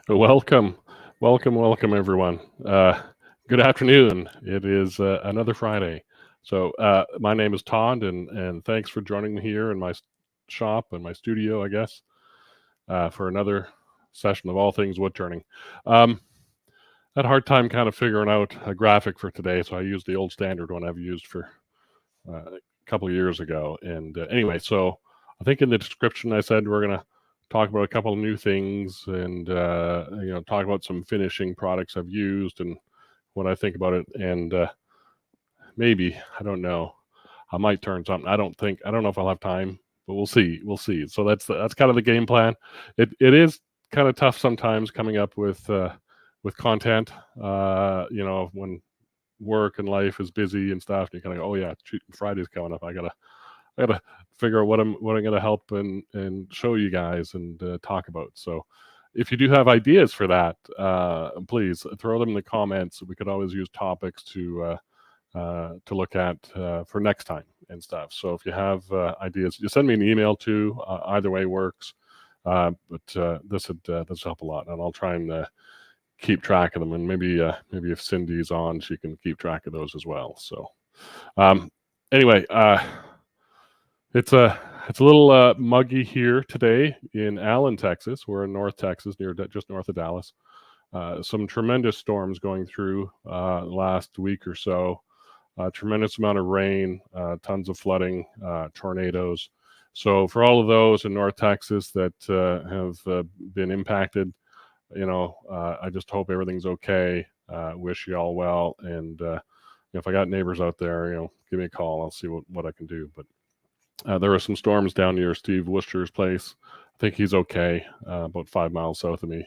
Welcome, welcome, everyone. Good afternoon. It is another Friday. So my name is Todd, and thanks for joining me here in my shop and my studio, I guess, for another session of all things woodturning. Um, I had a hard time kind of figuring out a graphic for today, so I used the old standard one I've used for a couple of years ago. And anyway, so I think in the description I said we're gonna talk about a couple of new things and talk about some finishing products I've used and what I think about it. And maybe I don't know, I might turn something. I don't know if I'll have time, but we'll see. We'll see. So that's kind of the game plan. It is kind of tough sometimes coming up with content. When work and life is busy and stuff, and you kind of go, oh yeah, shoot, Friday's coming up. I gotta figure out what I'm gonna help and show you guys and talk about. So if you do have ideas for that, please throw them in the comments. We could always use topics to look at for next time and stuff. So if you have ideas, you send me an email too. Either way works. But this would help a lot, and I'll try and keep track of them. And maybe if Cindy's on, she can keep track of those as well. So um, anyway, it's a little muggy here today in Allen, Texas. We're in North Texas, just north of Dallas. Some tremendous storms going through last week or so. Tremendous amount of rain, tons of flooding, tornadoes. So for all of those in North Texas that have been impacted, I just hope everything's okay. Wish you all well, and if I got neighbors out there, give me a call. I'll see what I can do. But there were some storms down near Steve Worcester's place. I think he's okay, about 5 miles south of me.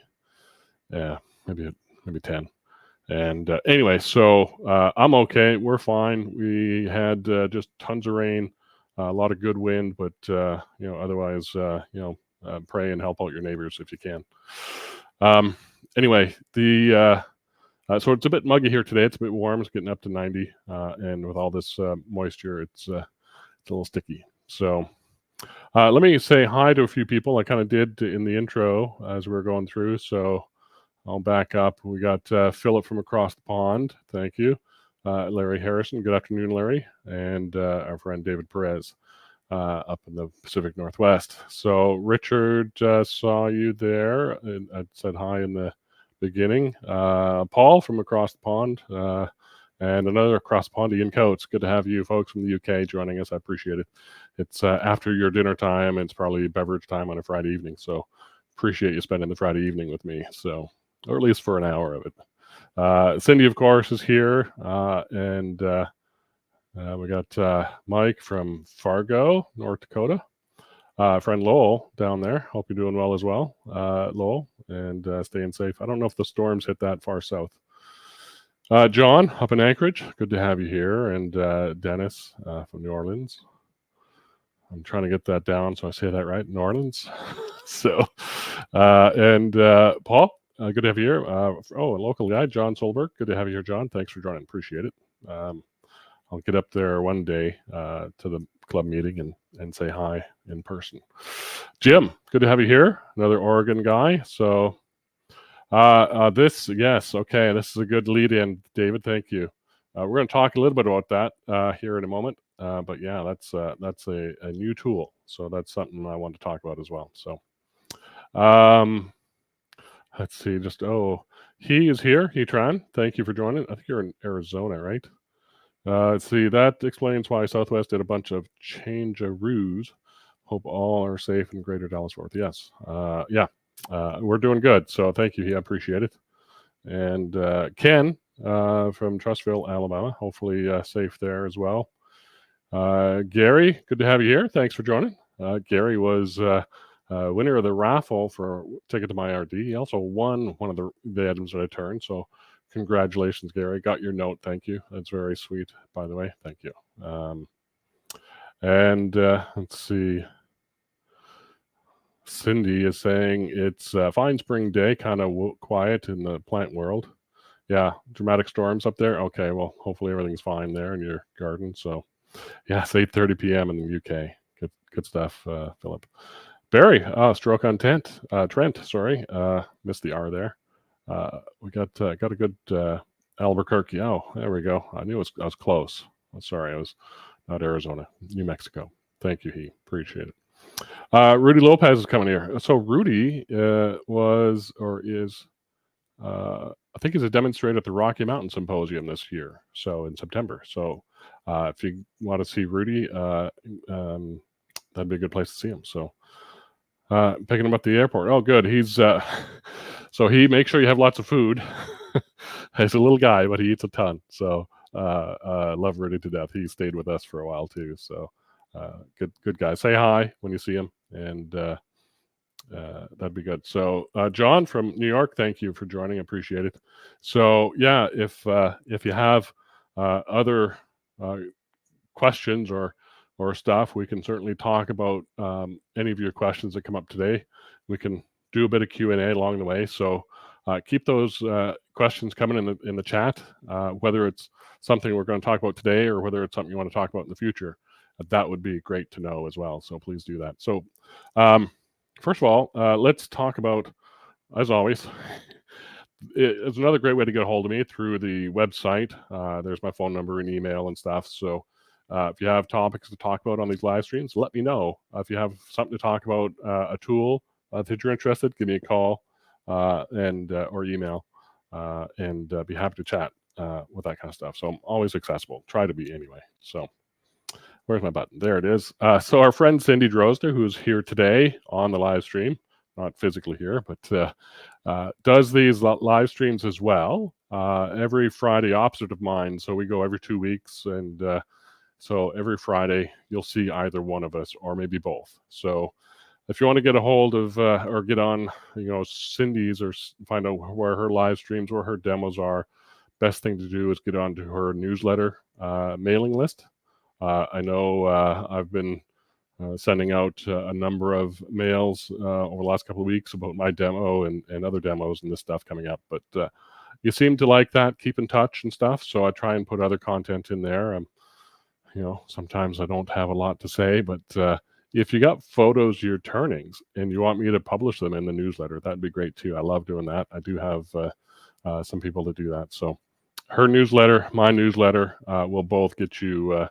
Yeah, maybe 10. And anyway, so I'm okay. We're fine. We had just tons of rain, a lot of good wind, but otherwise, pray and help out your neighbors if you can. Anyway, so it's a bit muggy here today. It's a bit warm. It's getting up to 90, and with all this moisture, it's a little sticky. So let me say hi to a few people. I kind of did in the intro as we were going through. So I'll back up. We got Philip from across the pond. Thank you. Larry Harrison. Good afternoon, Larry. And our friend David Perez up in the Pacific Northwest. So Richard saw you there. And I said hi in the beginning. Paul from across the pond. And another across the pond, Ian Coates. Good to have you folks from the UK joining us. I appreciate it. It's after your dinner time. And it's probably beverage time on a Friday evening. So appreciate you spending the Friday evening with me. So, or at least for an hour of it. Cindy, of course, is here. And we got Mike from Fargo, North Dakota. Friend Lowell down there. Hope you're doing well as well, Lowell, and staying safe. I don't know if the storms hit that far south. John up in Anchorage. Good to have you here. And Dennis from New Orleans. I'm trying to get that down so I say that right. New Orleans. So, and Paul, good to have you here. A local guy, John Solberg. Good to have you here, John. Thanks for joining. Appreciate it. I'll get up there one day to the club meeting and say hi in person. Jim, good to have you here. Another Oregon guy. So this is a good lead in, David. Thank you. We're going to talk a little bit about that here in a moment. But yeah, that's a new tool. So that's something I want to talk about as well. So let's see. He is here. Tran. Thank you for joining. I think you're in Arizona, right? Let's see. That explains why Southwest did a bunch of change-a-roos. Hope all are safe in Greater Dallas-Fort Worth. Yes. We're doing good. So thank you. I appreciate it. And Ken from Trustville, Alabama. Hopefully safe there as well. Gary, good to have you here. Thanks for joining. Gary was winner of the raffle for ticket to my RD. He also won one of the items that I turned. So congratulations, Gary. Got your note. Thank you. That's very sweet, by the way. Thank you. And let's see. Cindy is saying it's a fine spring day, kind of quiet in the plant world. Yeah, dramatic storms up there. Okay, well, hopefully everything's fine there in your garden. So, yeah, it's 8:30 p.m. in the UK. Good stuff, Philip. Barry, Trent, sorry, missed the R there. We got a good Albuquerque. Oh, there we go. I knew I was close. I'm sorry, I was not Arizona, New Mexico. Thank you, he. Appreciate it. Rudy Lopez is coming here. So Rudy was or is, I think he's a demonstrator at the Rocky Mountain Symposium this year, so in September. So if you want to see Rudy, that'd be a good place to see him. So picking him up at the airport. Oh, good. He's so he makes sure you have lots of food. He's a little guy, but he eats a ton. So love Rudy to death. He stayed with us for a while too. So good guy. Say hi when you see him, and that'd be good. So John from New York, thank you for joining. Appreciate it. So yeah, if you have other questions or stuff, we can certainly talk about any of your questions that come up today. We can do a bit of Q&A along the way. So keep those questions coming in the chat, whether it's something we're going to talk about today or whether it's something you want to talk about in the future. That would be great to know as well. So please do that. So first of all, let's talk about, as always, it's another great way to get a hold of me through the website. There's my phone number and email and stuff. So if you have topics to talk about on these live streams, let me know. If you have something to talk about, a tool that you're interested, give me a call and or email, and be happy to chat with that kind of stuff. So I'm always accessible. Try to be anyway. So where's my button? There it is. So our friend Cindy Drozder, who's here today on the live stream, not physically here, but does these live streams as well every Friday, opposite of mine. So we go every 2 weeks, and so every Friday you'll see either one of us or maybe both. So if you want to get a hold of or get on, Cindy's, or find out where her live streams or her demos are, best thing to do is get onto her newsletter mailing list. I know I've been sending out a number of mails over the last couple of weeks about my demo and other demos and this stuff coming up. But you seem to like that, keep in touch and stuff. So I try and put other content in there. Sometimes I don't have a lot to say, but if you got photos of your turnings and you want me to publish them in the newsletter, that'd be great too. I love doing that. I do have some people that do that. So her newsletter, my newsletter, will both get you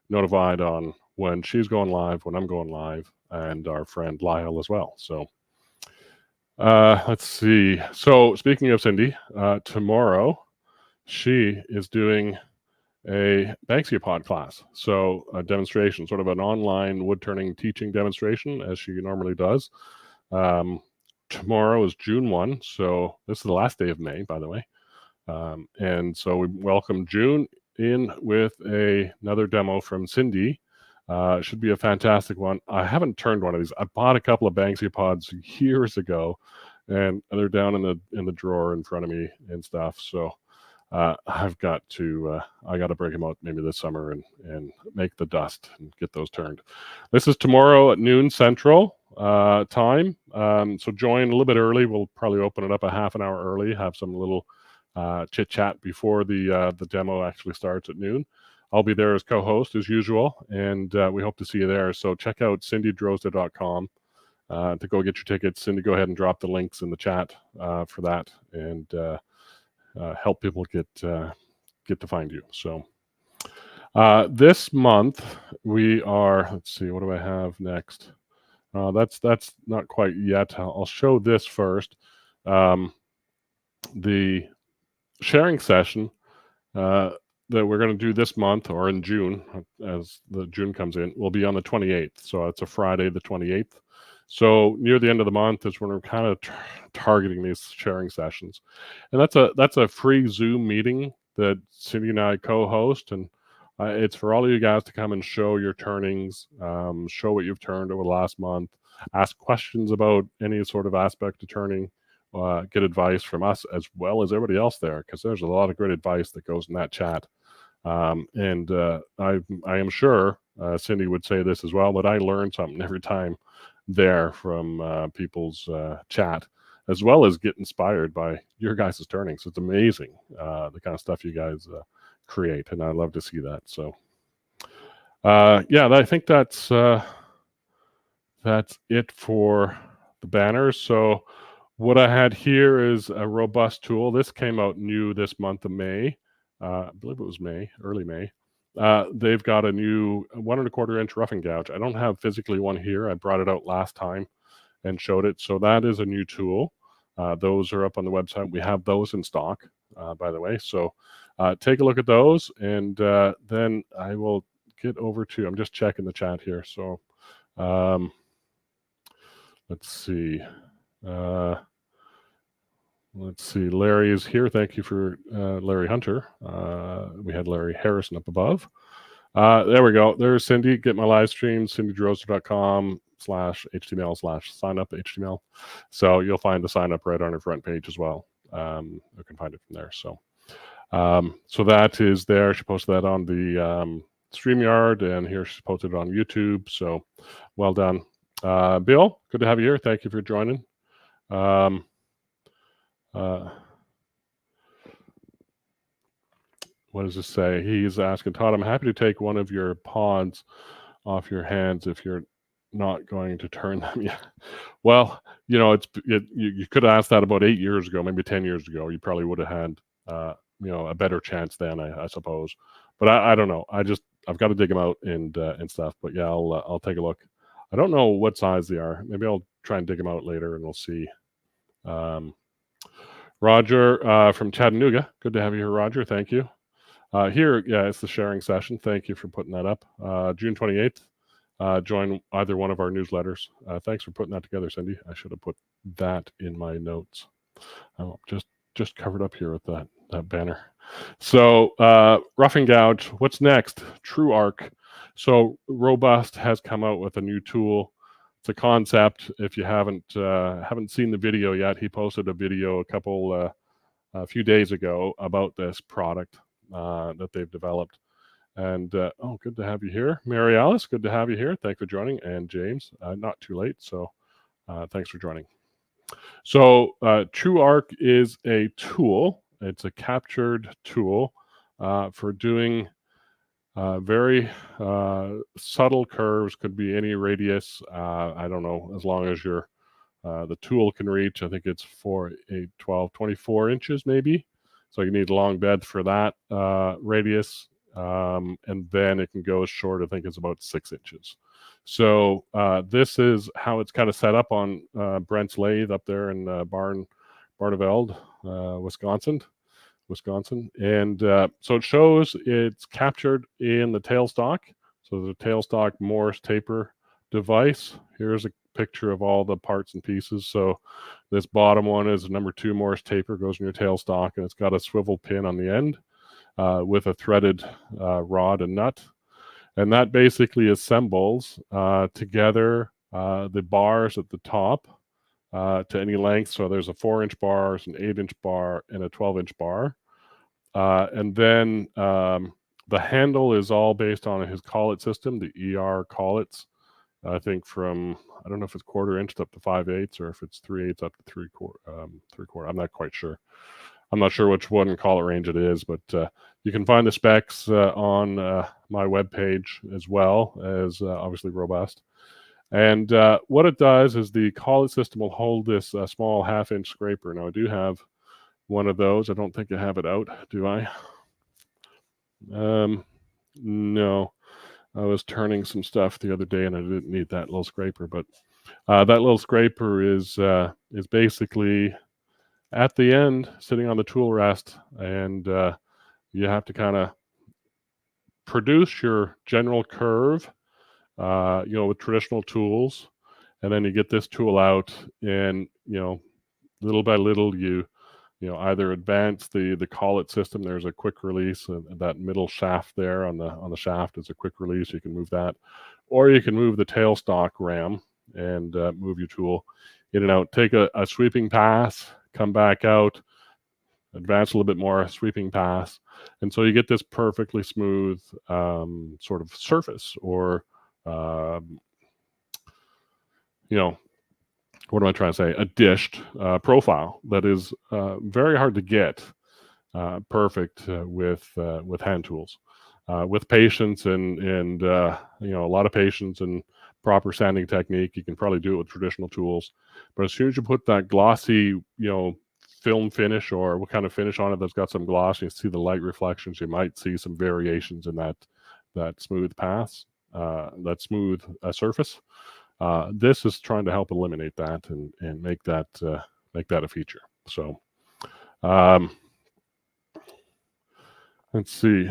notified on when she's going live, when I'm going live, and our friend Lyle as well. So let's see. So speaking of Cindy, tomorrow she is doing a Banksia Pod class. So a demonstration, sort of an online wood turning teaching demonstration, as she normally does. Tomorrow is June 1. So this is the last day of May, by the way. And so we welcome June in with another demo from Cindy. It should be a fantastic one. I haven't turned one of these. I bought a couple of Banksia Pods years ago, and they're down in the drawer in front of me and stuff. So I've got to break them out maybe this summer and make the dust and get those turned. This is tomorrow at noon Central time. So join a little bit early. We'll probably open it up a half an hour early, have some little chit chat before the demo actually starts at noon. I'll be there as co-host as usual, and we hope to see you there. So check out cindydrozda.com to go get your tickets. Cindy, go ahead and drop the links in the chat for that, and help people get to find you. So this month we are, let's see, what do I have next? That's not quite yet. I'll show this first. The sharing session that we're going to do this month, or in June, as the June comes in, will be on the 28th. So it's a Friday, the 28th. So near the end of the month is when we're kind of targeting these sharing sessions. And that's a free Zoom meeting that Cindy and I co-host. And it's for all of you guys to come and show your turnings, show what you've turned over the last month, ask questions about any sort of aspect of turning, get advice from us as well as everybody else there, because there's a lot of great advice that goes in that chat. And I am sure Cindy would say this as well, but I learn something every time there from people's chat, as well as get inspired by your guys' turnings. It's amazing the kind of stuff you guys create, and I love to see that. So yeah, I think that's that's it for the banners. So what I had here is a robust tool. This came out new this month of May. I believe it was May, early May. They've got a new 1.25 inch roughing gouge. I don't have physically one here. I brought it out last time and showed it. So that is a new tool. Those are up on the website. We have those in stock, by the way. So take a look at those, and then I will get over to, I'm just checking the chat here. So let's see. Let's see. Larry is here. Thank you for Larry Hunter. We had Larry Harrison up above. There we go. There's Cindy. Get my live stream, cindydrozer.com/html/signup/html. So you'll find the sign up right on your front page as well. You can find it from there. So that is there. She posted that on the StreamYard, and here she's posted it on YouTube. So well done. Bill, good to have you here. Thank you for joining. What does this say? He's asking, Todd, I'm happy to take one of your pods off your hands if you're not going to turn them yet. Well, you could have asked that about 8 years ago, maybe 10 years ago. You probably would have had a better chance then, I suppose. But I don't know. I've got to dig them out and stuff. But yeah, I'll take a look. I don't know what size they are. Maybe I'll try and dig them out later, and we'll see. Roger from Chattanooga. Good to have you here, Roger. Thank you. Here, yeah, it's the sharing session. Thank you for putting that up. June 28th. Join either one of our newsletters. Thanks for putting that together, Cindy. I should have put that in my notes. Oh, just covered up here with that banner. So roughing gouge. What's next? TrueArc. So Robust has come out with a new tool. It's a concept. If you haven't seen the video yet, he posted a video a few days ago about this product that they've developed. And good to have you here, Mary Alice. Good to have you here. Thanks for joining, and James. Not too late, so thanks for joining. So TrueArc is a tool. It's a captured tool for doing very subtle curves. Could be any radius. I don't know, as long as the tool can reach. I think it's 4, 8, 12, 24 inches maybe. So you need a long bed for that radius. And then it can go as short, I think it's about 6 inches. So this is how it's kind of set up on Brent's lathe up there in Barneveld, Wisconsin. And so it shows it's captured in the tailstock. So the tailstock Morse taper device. Here's a picture of all the parts and pieces. So this bottom one is a number 2 Morse taper, goes in your tailstock, and it's got a swivel pin on the end with a threaded rod and nut. And that basically assembles together the bars at the top to any length. So there's a 4-inch bar, an 8-inch bar, and a 12-inch bar. And then the handle is all based on his collet system, the ER collets. I think from, I don't know if it's 1/4 inch up to 5/8 or if it's 3/8 up to 3/4. I'm not quite sure. I'm not sure which one collet range it is, but you can find the specs on my webpage as well as obviously Robust. And what it does is the collet system will hold this small 1/2-inch scraper. Now I do have one of those. I don't think I have it out, do I? No. I was turning some stuff the other day and I didn't need that little scraper, but that little scraper is basically at the end sitting on the tool rest, and you have to kind of produce your general curve, with traditional tools, and then you get this tool out, and little by little you either advance the collet system. There's a quick release, and that middle shaft there on the shaft is a quick release. You can move that, or you can move the tailstock ram and move your tool in and out. Take a sweeping pass, come back out, advance a little bit more, sweeping pass, and so you get this perfectly smooth sort of surface, or what am I trying to say? A dished profile that is very hard to get perfect with hand tools. With patience and a lot of patience and proper sanding technique, you can probably do it with traditional tools. But as soon as you put that glossy, film finish or what kind of finish on it that's got some gloss, you see the light reflections, you might see some variations in that smooth path, that smooth surface. This is trying to help eliminate that and make that a feature. So let's see.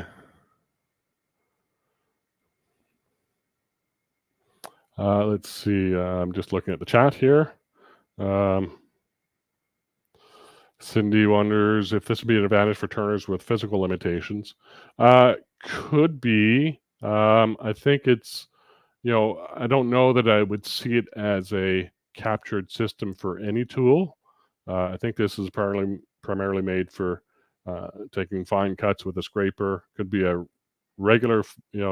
Let's see. I'm just looking at the chat here. Cindy wonders if this would be an advantage for turners with physical limitations. Could be. I think it's, I don't know that I would see it as a captured system for any tool. I think this is primarily made for taking fine cuts with a scraper. Could be a regular,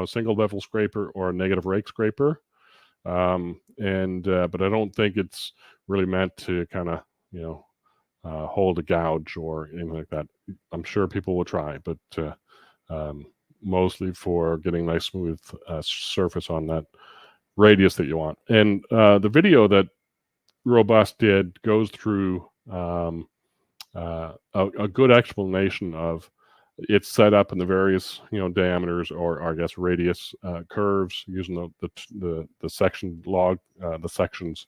single bevel scraper or a negative rake scraper. But I don't think it's really meant to kind of, hold a gouge or anything like that. I'm sure people will try, but mostly for getting nice smooth surface on that radius that you want. And the video that Robust did goes through a good explanation of its setup and the various diameters or I guess radius curves using the section log, the sections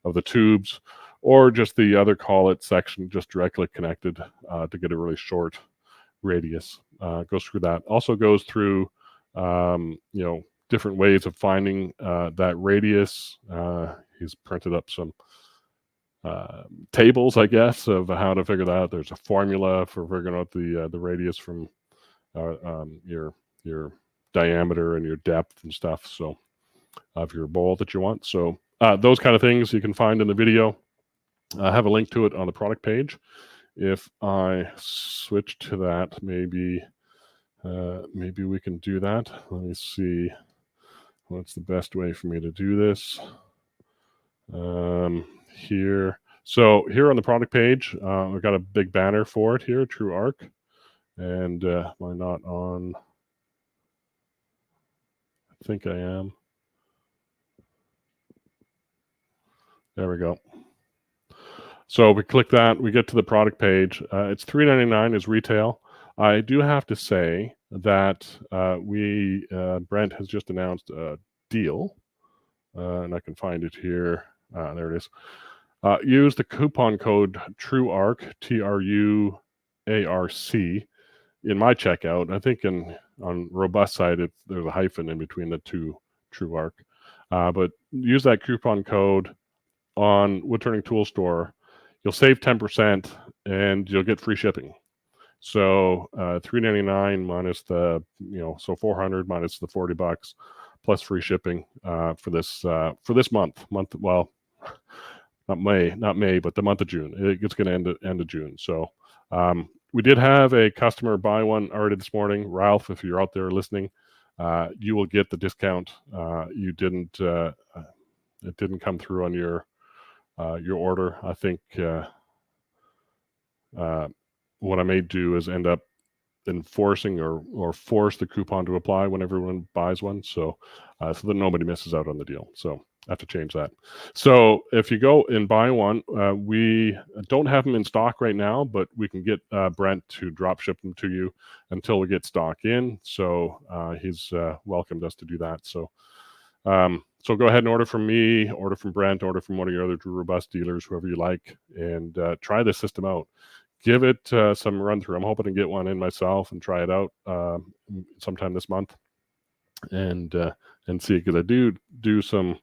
of the tubes, or just the other collet section just directly connected to get a really short radius. Goes through that. Also goes through different ways of finding that radius. He's printed up some tables, I guess, of how to figure that out. There's a formula for figuring out the radius from your diameter and your depth and stuff. So of your bowl that you want. So those kind of things you can find in the video. I have a link to it on the product page. If I switch to that, maybe we can do that. Let me see what's the best way for me to do this. Here. So here on the product page, we've got a big banner for it here, True Arc. And am I not on? I think I am. There we go. So we click that, we get to the product page. It's $3.99 is retail. I do have to say that Brent has just announced a deal, and I can find it here. There it is. Use the coupon code TRUARC, TRUARC, in my checkout. I think on Robust side, there's a hyphen in between the two, TRUARC. But use that coupon code on Woodturning Tool Store. You'll save 10% and you'll get free shipping. So $3.99 minus the so $400 minus the $40 plus free shipping for this month. Well, not May, but the month of June. It's going to end of June. So we did have a customer buy one already this morning. Ralph, if you're out there listening, you will get the discount. You didn't. It didn't come through on your order. I think what I may do is end up enforcing or force the coupon to apply when everyone buys one, so that nobody misses out on the deal. So I have to change that. So if you go and buy one, we don't have them in stock right now, but we can get Brent to drop ship them to you until we get stock in. So he's welcomed us to do that. So so go ahead and order from me, order from Brent, order from one of your other True Robust dealers, whoever you like, and try this system out. Give it some run through. I'm hoping to get one in myself and try it out sometime this month, and see, because I do some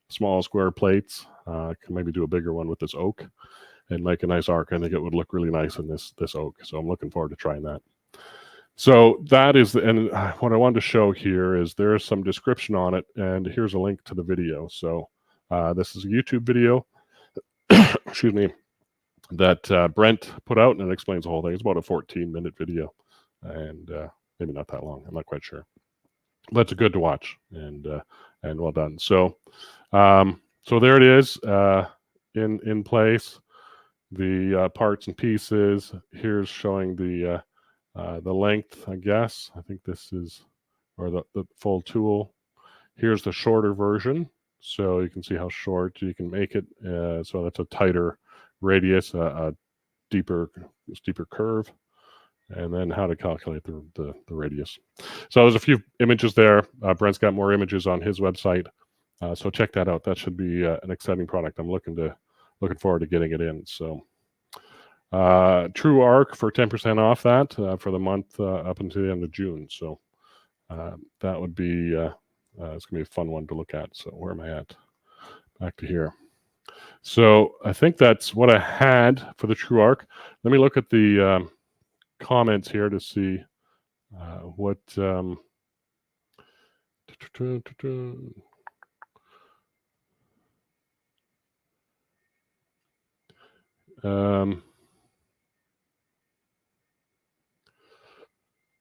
small square plates. Can maybe do a bigger one with this oak and make a nice arc. I think it would look really nice in this oak. So I'm looking forward to trying that. So that is and what I wanted to show here is there's some description on it, and here's a link to the video. So this is a YouTube video, excuse me, that Brent put out, and it explains the whole thing. It's about a 14-minute video, and maybe not that long. I'm not quite sure, but it's good to watch, and well done. So so there it is in place. The parts and pieces. Here's showing the length, I guess. I think this is, or the full tool. Here's the shorter version. So you can see how short you can make it. So that's a tighter radius, a steeper curve, and then how to calculate the radius. So there's a few images there. Brent's got more images on his website, so check that out. That should be an exciting product. I'm looking forward to getting it in. So True Arc for 10% off that for the month up until the end of June. So that would be it's gonna be a fun one to look at. So where am I at? Back to here. So I think that's what I had for the True Arc. Let me look at the comments here to see what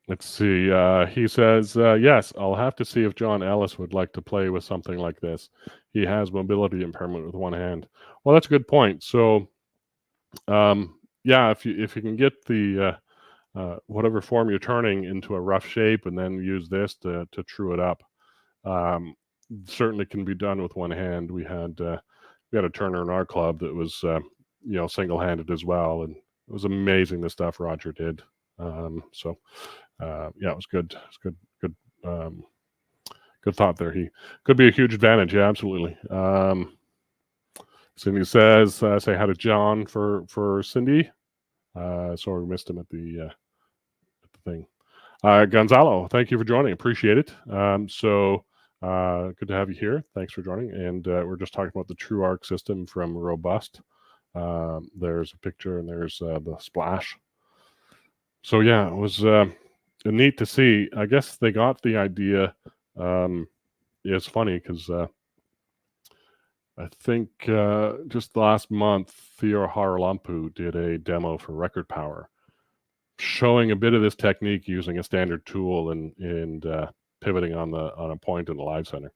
let's see. He says, yes, I'll have to see if John Ellis would like to play with something like this. He has mobility impairment with one hand. Well, that's a good point. So, yeah, if you can get the whatever form you're turning into a rough shape and then use this to true it up, certainly can be done with one hand. We had a turner in our club that was single-handed as well, and it was amazing the stuff Roger did. So yeah, it was good. It's good thought there. He could be a huge advantage. Yeah, absolutely. Cindy says, say hi to John for Cindy. Sorry we missed him at the thing. Gonzalo, thank you for joining. Appreciate it. So good to have you here. Thanks for joining. And we're just talking about the True Arc system from Robust. There's a picture and there's the splash. So yeah, it was neat to see. I guess they got the idea. It's funny because I think just last month, Theo Harlampu did a demo for Record Power, showing a bit of this technique using a standard tool and pivoting on a point in the live center.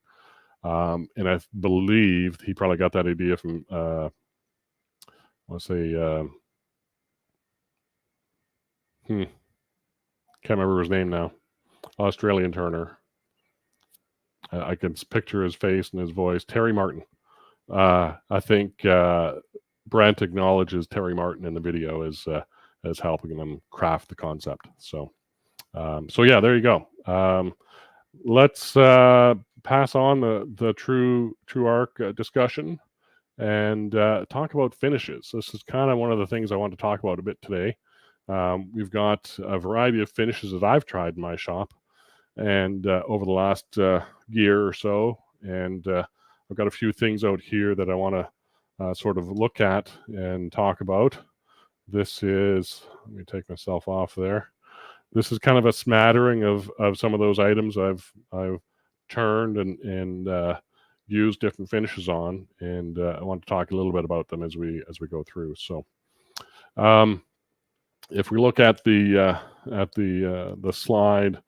And I believe he probably got that idea from can't remember his name now. Australian turner. I can picture his face and his voice. Terry Martin. I think Brent acknowledges Terry Martin in the video as helping them craft the concept. So yeah, there you go. Let's pass on the True Arc discussion and talk about finishes. This is kind of one of the things I want to talk about a bit today. We've got a variety of finishes that I've tried in my shop and over the last year or so, and I've got a few things out here that I want to sort of look at and talk about. This is, let me take myself off there. This is kind of a smattering of some of those items I've turned and used different finishes on, and I want to talk a little bit about them as we go through. So, if we look at the slide,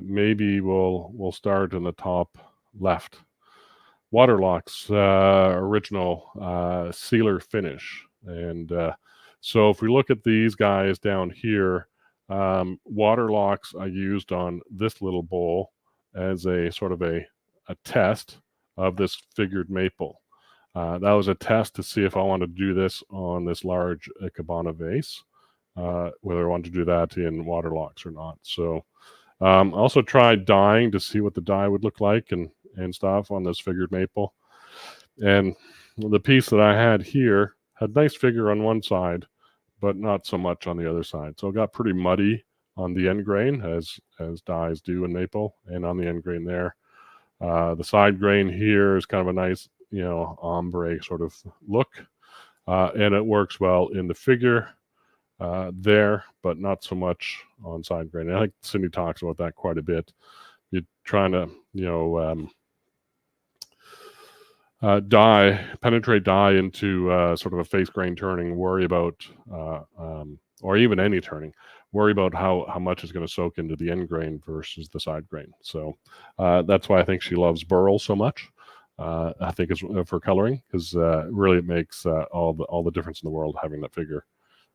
maybe we'll start in the top left. Waterlock's original sealer finish, and so if we look at these guys down here, Waterlocks I used on this little bowl as a sort of a test of this figured maple. That was a test to see if I wanted to do this on this large Ikebana vase, whether I wanted to do that in Waterlocks or not. So I also tried dyeing to see what the dye would look like and stuff on this figured maple. And the piece that I had here had nice figure on one side, but not so much on the other side. So it got pretty muddy on the end grain, as dyes do in maple, and on the end grain there. The side grain here is kind of a nice, ombre sort of look, and it works well in the figure there, but not so much on side grain. And I think Cindy talks about that quite a bit. You're trying to, penetrate dye into sort of a face grain turning, worry about, or even any turning, worry about how much is going to soak into the end grain versus the side grain. So that's why I think she loves burl so much. I think it's for coloring, because really it makes all the difference in the world having that figure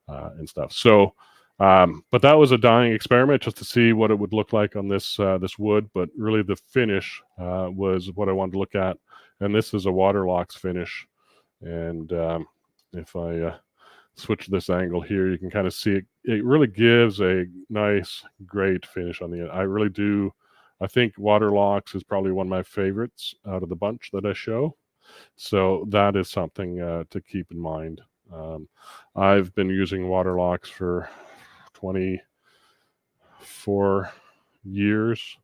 and stuff. So, but that was a dyeing experiment just to see what it would look like on this wood. But really, the finish was what I wanted to look at and this is a Waterlox finish. And if I switch this angle here, you can kind of see it. It really gives a nice, great finish on the end. I really do. I think Waterlox is probably one of my favorites out of the bunch that I show. So that is something to keep in mind. I've been using Waterlox for 24 years.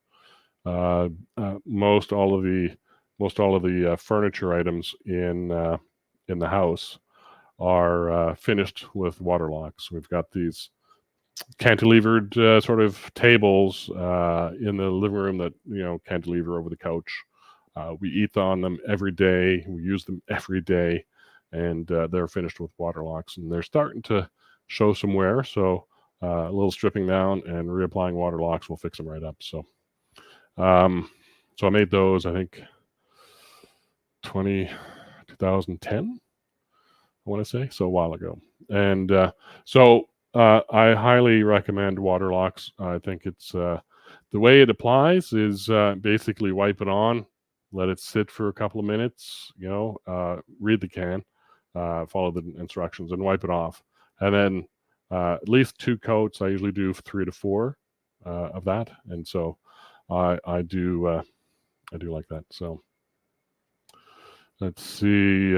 Most all of the furniture items in the house are finished with Waterlox. We've got these cantilevered sort of tables in the living room that cantilever over the couch. We eat on them every day. We use them every day, and they're finished with Waterlox, and they're starting to show some wear. So a little stripping down and reapplying Waterlox will fix them right up. So I made those, I think 2010, I want to say, so a while ago. And I highly recommend Waterlox. I think it's the way it applies is basically wipe it on, let it sit for a couple of minutes, read the can, follow the instructions, and wipe it off. And then at least 2 coats. I usually do 3 to 4 of that, and so I do like that. So let's see.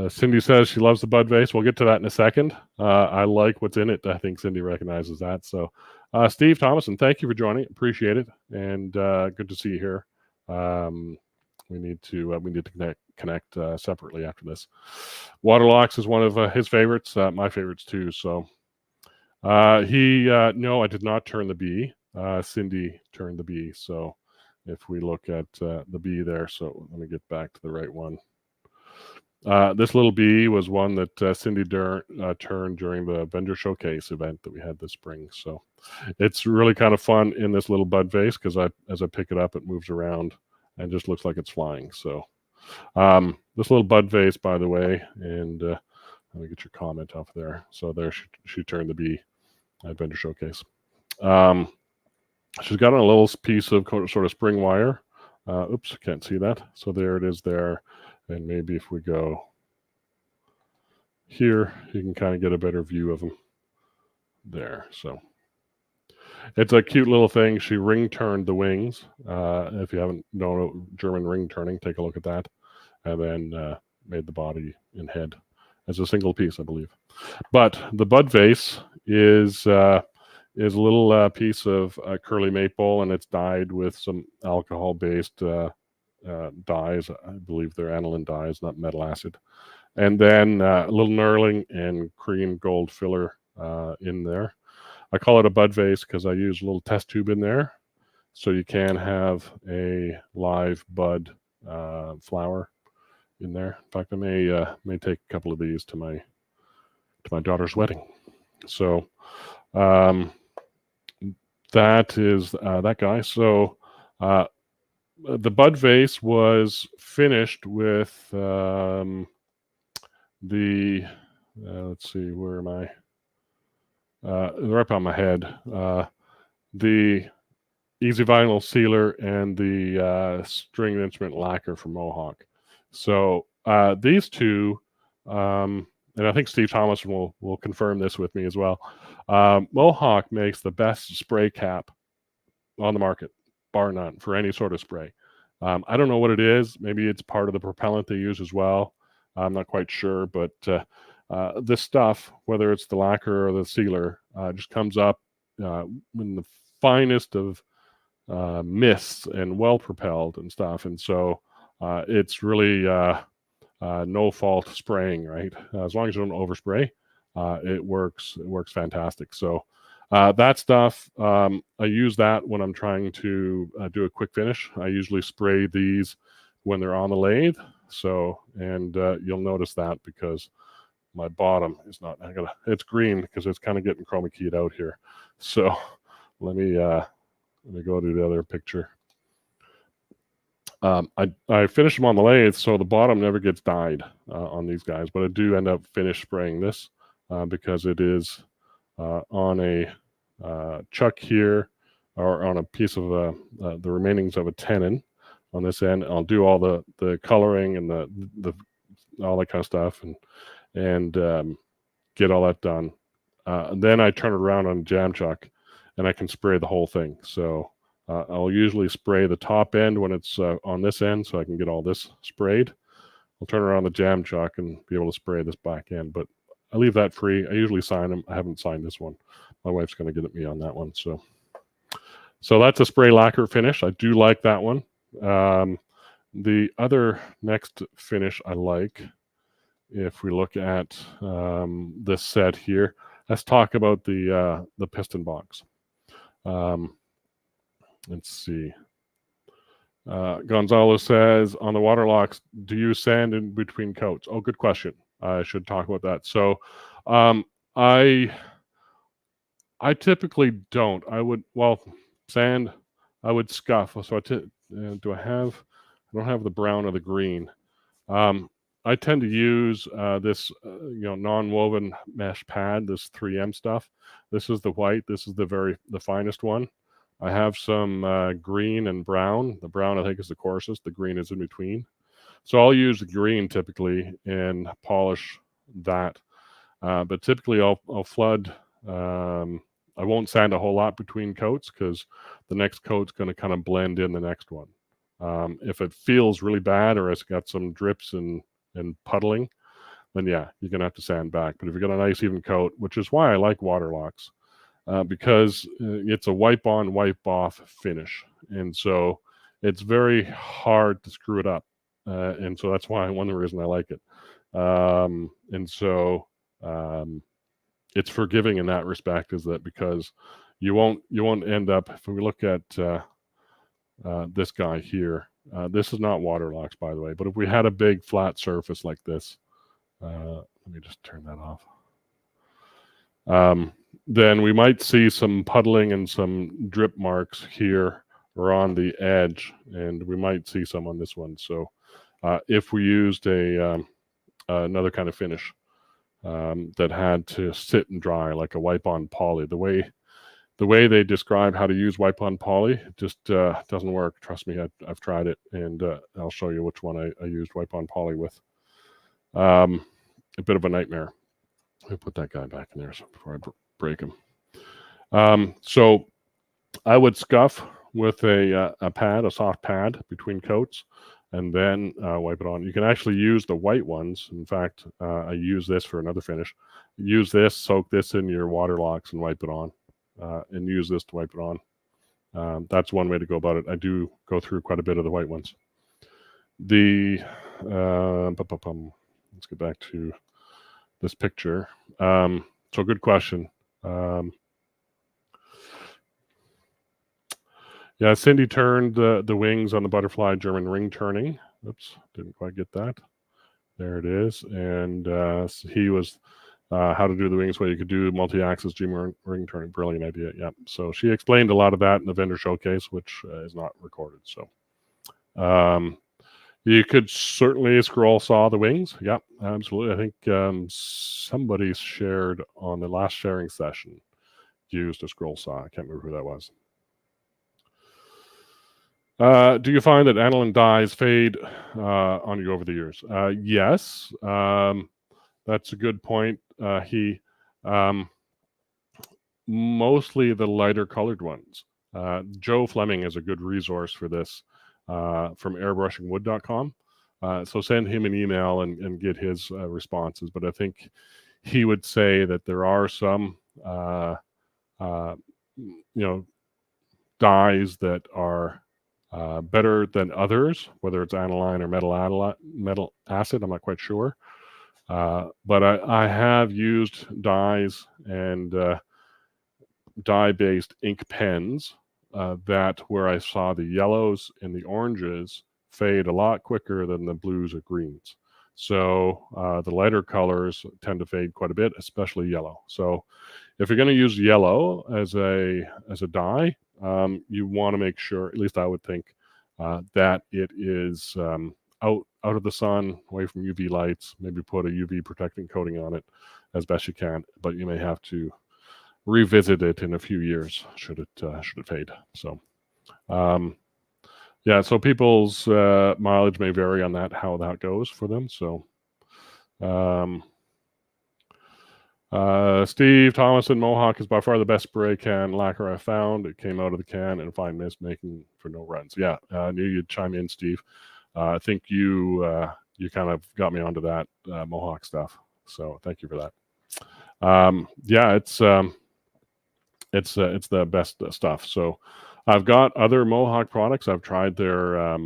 Cindy says she loves the Bud vase. We'll get to that in a second. I like what's in it. I think Cindy recognizes that. So, Steve Thomason, thank you for joining. Appreciate it, and good to see you here. We need to connect separately after this. Waterlox is one of his favorites. My favorites too. So, no, I did not turn the B. Cindy turned the B. So, if we look at the B there, so let me get back to the right one. This little bee was one that Cindy turned during the vendor showcase event that we had this spring. So it's really kind of fun in this little Bud vase because as I pick it up, it moves around and just looks like it's flying. So this little Bud vase, by the way, and let me get your comment off there. So there she turned the bee at vendor showcase. She's got on a little piece of sort of spring wire. Oops, can't see that. So there it is there. And maybe if we go here, you can kind of get a better view of them there. So it's a cute little thing. She ring turned the wings. If you haven't known German ring turning, take a look at that. And then made the body and head as a single piece, I believe. But the Bud vase is a little piece of curly maple, and it's dyed with some alcohol-based dyes. I believe they're aniline dyes, not metal acid. And then a little knurling and cream gold filler in there. I call it a Bud vase because I use a little test tube in there, so you can have a live bud flower in there. In fact, I may take a couple of these to my daughter's wedding. So that is that guy. So the Bud vase was finished with let's see, where am I? Right on my head. The Easy Vinyl Sealer and the string instrument lacquer from Mohawk. So these two, and I think Steve Thomas will confirm this with me as well. Mohawk makes the best spray cap on the market, bar none, for any sort of spray. I don't know what it is. Maybe it's part of the propellant they use as well. I'm not quite sure, but this stuff, whether it's the lacquer or the sealer, just comes up in the finest of mists and well propelled and stuff. And so it's really no fault spraying, right? As long as you don't overspray, it works fantastic. So that stuff, I use that when I'm trying to do a quick finish. I usually spray these when they're on the lathe. So, and you'll notice that because my bottom is not, it's green because it's kind of getting chroma keyed out here. So let me go to the other picture. I finish them on the lathe, so the bottom never gets dyed on these guys, but I do end up finish spraying this because it is on a chuck here, or on a piece of the remainings of a tenon on this end. I'll do all the coloring and the all that kind of stuff, and get all that done. Then I turn it around on a jam chuck, and I can spray the whole thing. So I'll usually spray the top end when it's on this end, so I can get all this sprayed. I'll turn around the jam chuck and be able to spray this back end, but I leave that free. I usually sign them. I haven't signed this one. My wife's going to get at me on that one. So that's a spray lacquer finish. I do like that one. The other next finish I like, if we look at this set here, let's talk about the piston box. Let's see. Gonzalo says, on the water locks, do you sand in between coats? Oh, good question. I should talk about that. So I typically don't. I would, sand, I would scuff. So do I have, I don't have the brown or the green. I tend to use this non-woven mesh pad, this 3M stuff. This is the white. This is the finest one. I have some green and brown. The brown, I think, is the coarsest. The green is in between. So I'll use the green typically and polish that. But typically I'll flood. I won't sand a whole lot between coats because the next coat's going to kind of blend in the next one. If it feels really bad or it's got some drips and puddling, then yeah, you're going to have to sand back. But if you've got a nice even coat, which is why I like water locks, because it's a wipe on, wipe off finish. And so it's very hard to screw it up. And so that's why one of the reasons I like it. And so it's forgiving in that respect, is that because you won't end up, if we look at this guy here, this is not water locks, by the way, but if we had a big flat surface like this, let me just turn that off. Then we might see some puddling and some drip marks here or on the edge, and we might see some on this one. So if we used another kind of finish that had to sit and dry, like a wipe-on poly, the way they describe how to use wipe-on poly, it just doesn't work. Trust me, I've tried it, and I'll show you which one I used wipe-on poly with. A bit of a nightmare. Let me put that guy back in there before I break him. So I would scuff with a soft pad between coats, and then wipe it on. You can actually use the white ones. In fact, I use this for another finish. Use this, soak this in your water locks and wipe it on, and use this to wipe it on. That's one way to go about it. I do go through quite a bit of the white ones. Let's get back to this picture. So good question. Yeah, Cindy turned the wings on the butterfly German ring turning. Oops, didn't quite get that. There it is. And he was how to do the wings, where you could do multi-axis German ring turning. Brilliant idea. Yeah. So she explained a lot of that in the vendor showcase, which is not recorded. So you could certainly scroll saw the wings. Yeah, absolutely. I think somebody shared on the last sharing session used a scroll saw. I can't remember who that was. Do you find that aniline dyes fade on you over the years? Yes, that's a good point. Mostly the lighter colored ones. Joe Fleming is a good resource for this from airbrushingwood.com. So send him an email and get his responses. But I think he would say that there are some, dyes that are better than others, whether it's aniline or metal acid. I'm not quite sure. But I have used dyes and dye-based ink pens that where I saw the yellows and the oranges fade a lot quicker than the blues or greens. So the lighter colors tend to fade quite a bit, especially yellow. So if you're going to use yellow as a dye, you want to make sure, at least I would think, that it is out of the sun, away from UV lights. Maybe put a UV protecting coating on it as best you can, but you may have to revisit it in a few years should it fade. So yeah, so people's mileage may vary on that, how that goes for them. So, Steve Thomason, Mohawk is by far the best spray can lacquer I found. It came out of the can and fine mist, making for no runs. Yeah, I knew you'd chime in, Steve. I think you kind of got me onto that Mohawk stuff. So thank you for that. Yeah, it's the best stuff. So I've got other Mohawk products. I've tried their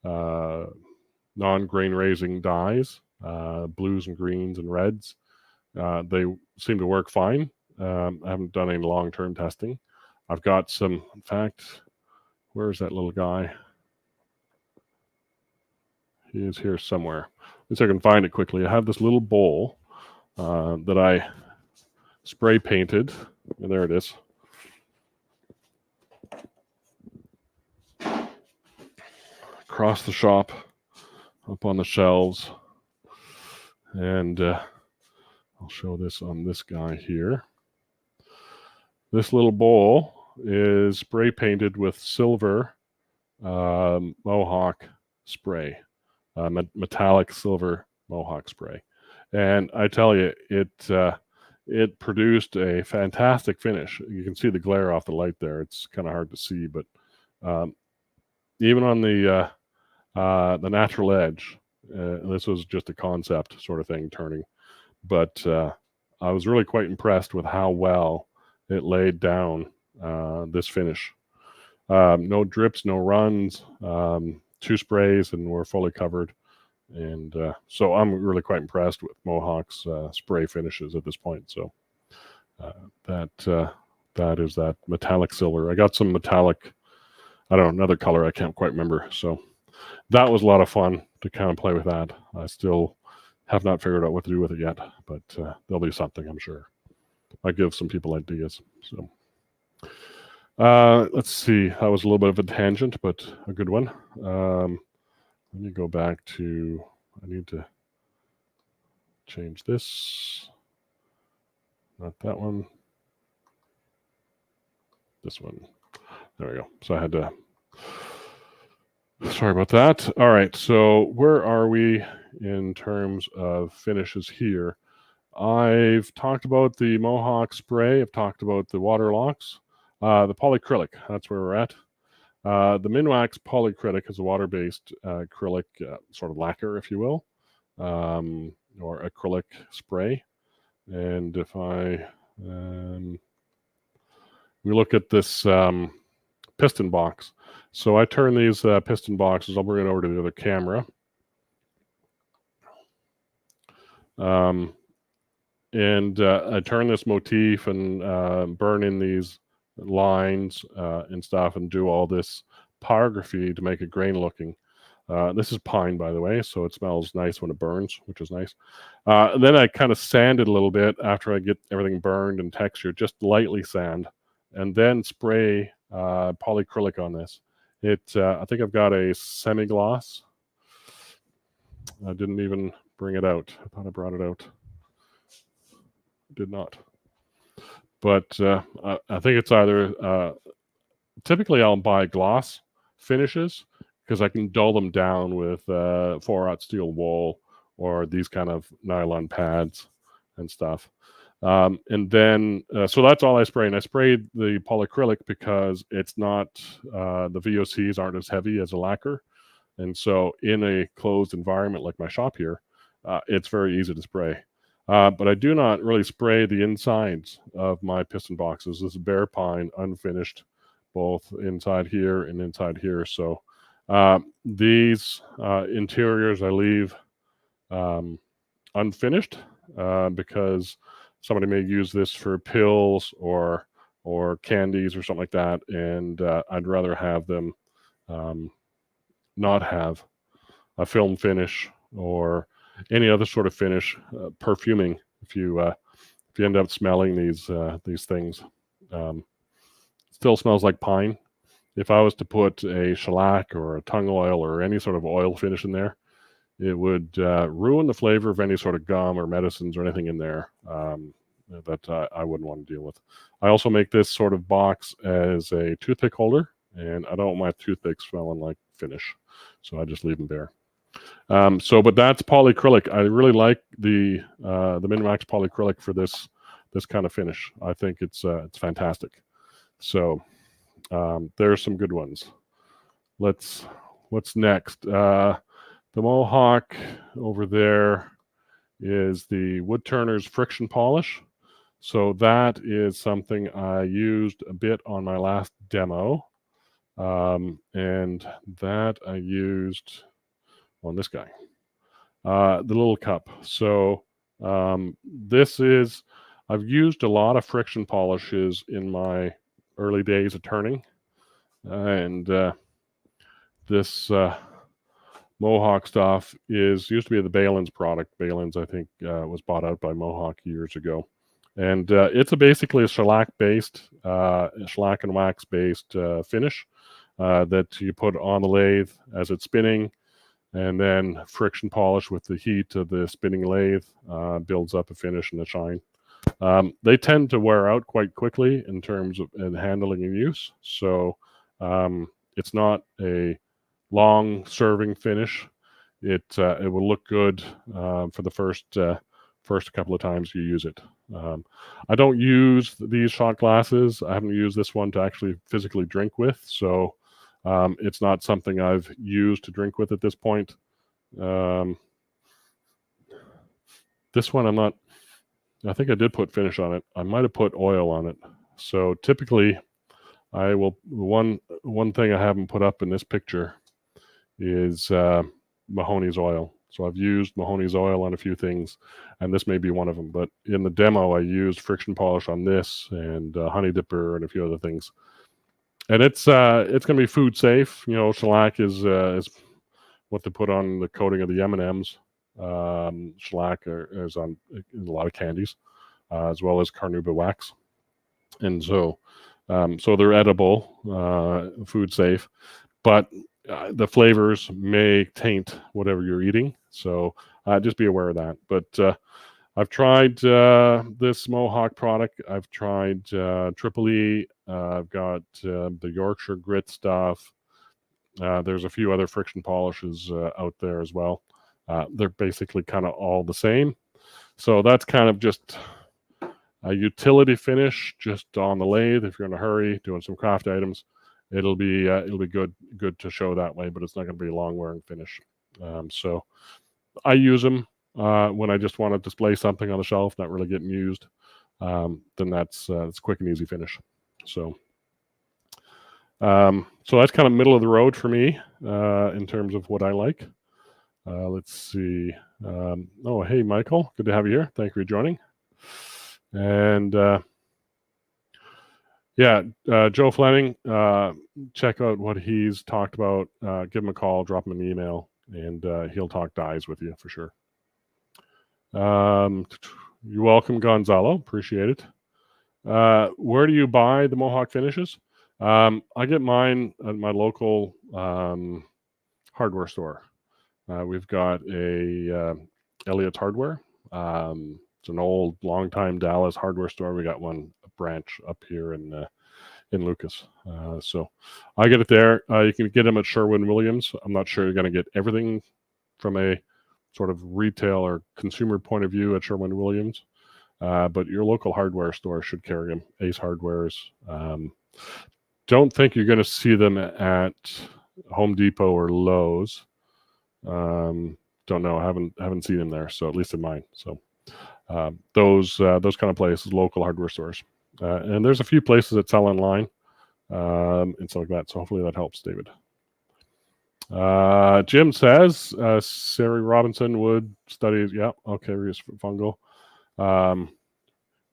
non-grain raising dyes, blues and greens and reds. They seem to work fine. I haven't done any long-term testing. I've got some, in fact, where's that little guy? He is here somewhere. Let's see if I can find it quickly. I have this little bowl that I spray painted. And there it is. Across the shop, up on the shelves. And I'll show this on this guy here. This little bowl is spray painted with silver Mohawk spray, metallic silver Mohawk spray. And I tell you, it produced a fantastic finish. You can see the glare off the light there. It's kind of hard to see, but even on the natural edge, this was just a concept sort of thing, turning. But I was really quite impressed with how well it laid down this finish. No drips, no runs, 2 sprays, and we're fully covered. And so I'm really quite impressed with Mohawk's spray finishes at this point. So that is that metallic silver. I got some metallic, I don't know, another color I can't quite remember. So that was a lot of fun to kind of play with that. I still have not figured out what to do with it yet, but they'll do something, I'm sure. I give some people ideas. So let's see. That was a little bit of a tangent, but a good one. Let me go back to, I need to change this. Not that one. This one. There we go. So I had to, sorry about that. All right. So where are we in terms of finishes here? I've talked about the Mohawk spray. I've talked about the water locks. The polyacrylic, that's where we're at. The Minwax polyacrylic is a water-based acrylic sort of lacquer, if you will, or acrylic spray. And if we look at this piston box. So I turn these piston boxes, I'll bring it over to the other camera. And I turn this motif and burn in these lines and stuff and do all this pyrography to make it grain looking. This is pine, by the way, so it smells nice when it burns, which is nice. And then I kind of sand it a little bit after I get everything burned and textured, just lightly sand, and then spray polyacrylic on this. I think I've got a semi-gloss. I didn't even bring it out. I thought I brought it out. Did not. But I think it's either, typically I'll buy gloss finishes because I can dull them down with 4-aught steel wool or these kind of nylon pads and stuff. And then, so that's all I spray. And I sprayed the polyacrylic because it's not, the VOCs aren't as heavy as a lacquer. And so in a closed environment like my shop here, it's very easy to spray. But I do not really spray the insides of my piston boxes. This is bare pine, unfinished, both inside here and inside here. So these interiors I leave unfinished because somebody may use this for pills or candies or something like that, and I'd rather have them not have a film finish or any other sort of finish, perfuming. If you end up smelling these things, still smells like pine. If I was to put a shellac or a tung oil or any sort of oil finish in there, it would ruin the flavor of any sort of gum or medicines or anything in there that I wouldn't want to deal with. I also make this sort of box as a toothpick holder and I don't want my toothpicks smelling like finish, so I just leave them bare. But that's polyacrylic. I really like the Minimax polyacrylic for this kind of finish. I think it's fantastic. So there's some good ones. What's next? The Mohawk over there is the Woodturner's friction polish. So that is something I used a bit on my last demo. And that I used on this guy, the little cup. So this is, I've used a lot of friction polishes in my early days of turning. And this Mohawk stuff used to be the Balin's product. Balin's, I think, was bought out by Mohawk years ago. And it's basically a shellac-based, shellac and wax-based finish that you put on the lathe as it's spinning, and then friction polish with the heat of the spinning lathe builds up a finish and a shine. They tend to wear out quite quickly in terms of handling and use. So it's not a long serving finish. It will look good for the first couple of times you use it. I don't use these shot glasses. I haven't used this one to actually physically drink with, so it's not something I've used to drink with at this point. This one I think I did put finish on it. I might have put oil on it. So typically I will, one thing I haven't put up in this picture is Mahoney's oil. So I've used Mahoney's oil on a few things, and this may be one of them. But in the demo, I used friction polish on this and honey dipper and a few other things. And it's going to be food safe. You know, shellac is what they put on the coating of the M&Ms. Shellac is on a lot of candies, as well as carnauba wax. And so they're edible, food safe, but the flavors may taint whatever you're eating. So just be aware of that. But I've tried this Mohawk product. I've tried Triple E. I've got the Yorkshire Grit stuff. There's a few other friction polishes out there as well. They're basically kind of all the same. So that's kind of just a utility finish, just on the lathe. If you're in a hurry doing some craft items, it'll be good to show that way, but it's not going to be a long wearing finish. So I use them when I just want to display something on the shelf, not really getting used. Then that's quick and easy finish. So that's kind of middle of the road for me in terms of what I like. Let's see. Oh, hey, Michael. Good to have you here. Thank you for joining. And Joe Fleming, check out what he's talked about. Give him a call, drop him an email, and he'll talk dyes with you for sure. You're welcome, Gonzalo. Appreciate it. Where do you buy the Mohawk finishes? I get mine at my local hardware store. We've got a Elliott's Hardware. It's an old, long-time Dallas hardware store. We got one branch up here in Lucas. So I get it there. You can get them at Sherwin-Williams. I'm not sure you're going to get everything from a sort of retail or consumer point of view at Sherwin-Williams. But your local hardware store should carry them. Ace Hardwares. Don't think you're going to see them at Home Depot or Lowe's. Don't know. I haven't seen them there. So at least in mine. So those kind of places, local hardware stores. And there's a few places that sell online and stuff like that. So hopefully that helps, David. Jim says, Sari Robinson would study, yeah, okay, fungal.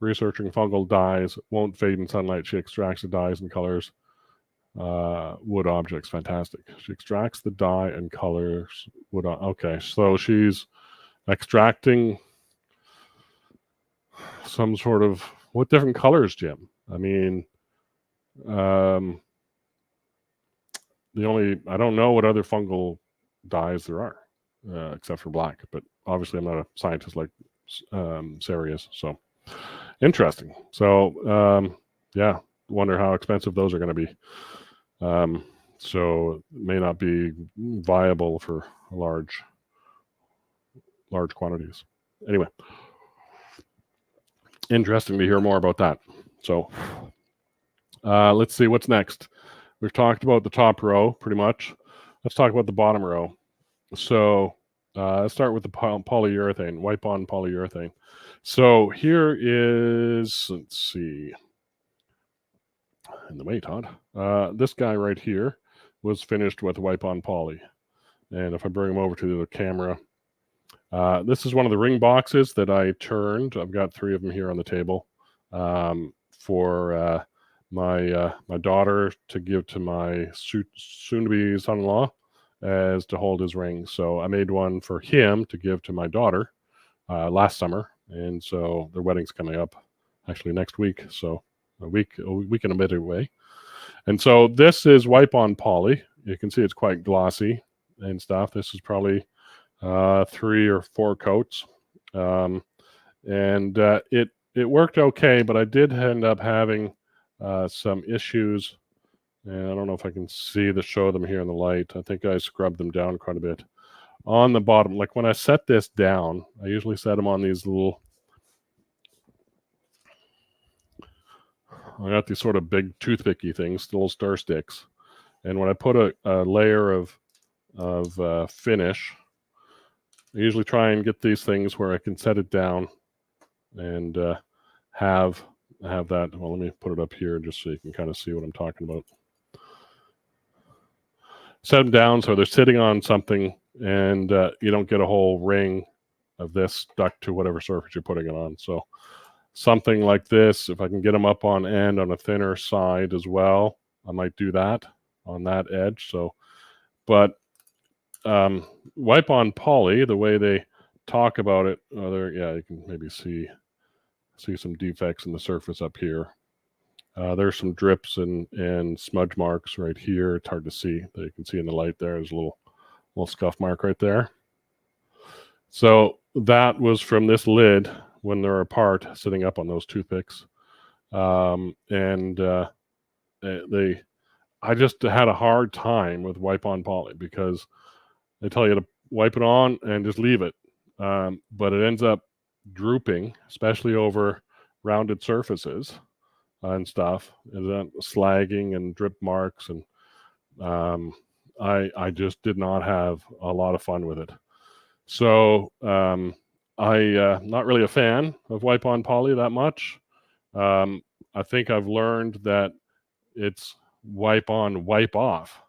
Researching fungal dyes, won't fade in sunlight. She extracts the dyes and colors. Wood objects, fantastic. She extracts the dye and colors wood. Okay, so she's extracting some sort of, what different colors, Jim? I mean, I don't know what other fungal dyes there are, except for black, but obviously I'm not a scientist like Sari is, so interesting. So, wonder how expensive those are going to be. So it may not be viable for large quantities. Anyway, interesting to hear more about that. So let's see what's next. We've talked about the top row pretty much. Let's talk about the bottom row. So let's start with the polyurethane, wipe-on polyurethane. So here is, let's see, in the way, Todd. This guy right here was finished with wipe-on poly. And if I bring him over to the camera, this is one of the ring boxes that I turned. I've got 3 of them here on the table for my daughter to give to my soon-to-be son-in-law as to hold his ring. So I made one for him to give to my daughter last summer, and so their wedding's coming up actually next week. So a week and a bit away. And so this is wipe-on poly. You can see it's quite glossy and stuff. This is probably 3 or 4 coats, and it worked okay, but I did end up having some issues, and I don't know if I can show them here in the light. I think I scrubbed them down quite a bit on the bottom. Like when I set this down, I usually set them on these little, I got these sort of big toothpicky things, little stir sticks, and when I put a layer of finish, I usually try and get these things where I can set it down and have that. Well, let me put it up here just so you can kind of see what I'm talking about. Set them down so they're sitting on something, and you don't get a whole ring of this stuck to whatever surface you're putting it on. So something like this, if I can get them up on end on a thinner side as well, I might do that on that edge. So, but wipe-on poly, the way they talk about it, yeah, you can maybe see some defects in the surface up here. There's some drips and smudge marks right here. It's hard to see. That you can see in the light there. There's a little scuff mark right there. So that was from this lid when they're apart, sitting up on those toothpicks. I just had a hard time with wipe-on poly because they tell you to wipe it on and just leave it. But it ends up drooping, especially over rounded surfaces and stuff, and then slagging and drip marks. And I just did not have a lot of fun with it. So I'm not really a fan of wipe-on poly that much. I think I've learned that it's wipe-on, wipe-off,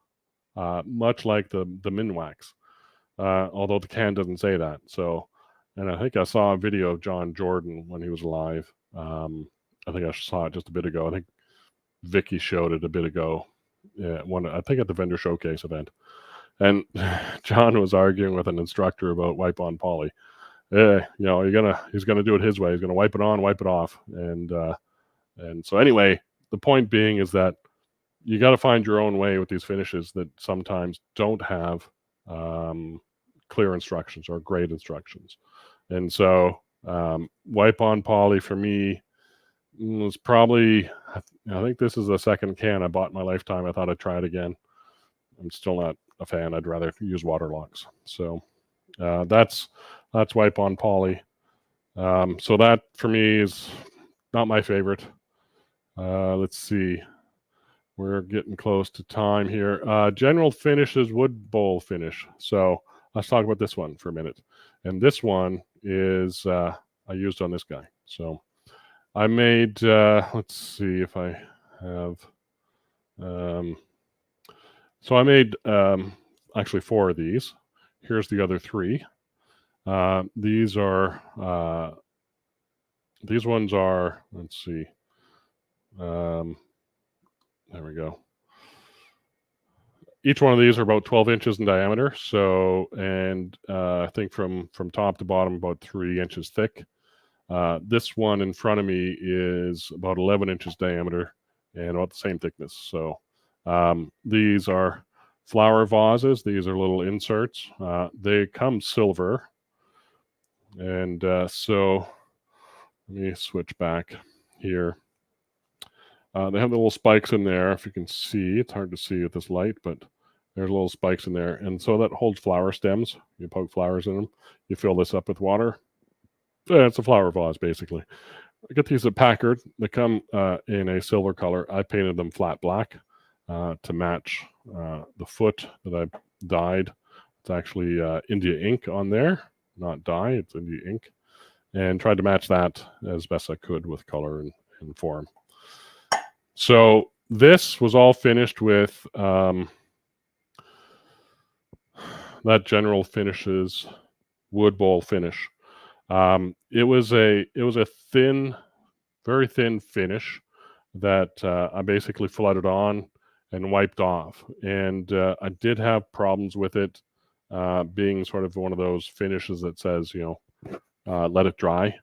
much like the Minwax. Although the can doesn't say that. So, and I think I saw a video of John Jordan when he was alive. I think I saw it just a bit ago. I think Vicky showed it a bit ago. Yeah, I think at the vendor showcase event. And John was arguing with an instructor about wipe-on poly. He's gonna do it his way. He's gonna wipe it on, wipe it off, and so anyway, the point being is that you got to find your own way with these finishes that sometimes don't have clear instructions or great instructions. And so wipe-on poly for me was probably, I think this is the second can I bought in my lifetime. I thought I'd try it again. I'm still not a fan. I'd rather use water locks. So that's wipe-on poly. So that for me is not my favorite. Let's see. We're getting close to time here. General finishes, wood bowl finish. So let's talk about this one for a minute. And this one is I used on this guy. So I made, let's see if I have, so I made actually 4 of these. Here's the other 3. These ones are, let's see, there we go. Each one of these are about 12 inches in diameter. So, and I think from top to bottom, about 3 inches thick. This one in front of me is about 11 inches diameter and about the same thickness. So these are flower vases. These are little inserts. They come silver. And so let me switch back here. They have the little spikes in there. If you can see, it's hard to see with this light, but there's little spikes in there. And so that holds flower stems. You poke flowers in them. You fill this up with water. It's a flower vase, basically. I get these at Packard. They come in a silver color. I painted them flat black to match the foot that I dyed. It's actually India ink on there, not dye. It's India ink. And tried to match that as best I could with color and form. So this was all finished with that General Finishes wood bowl finish. It was a thin, very thin finish that I basically flooded on and wiped off. And I did have problems with it being sort of one of those finishes that says, let it dry.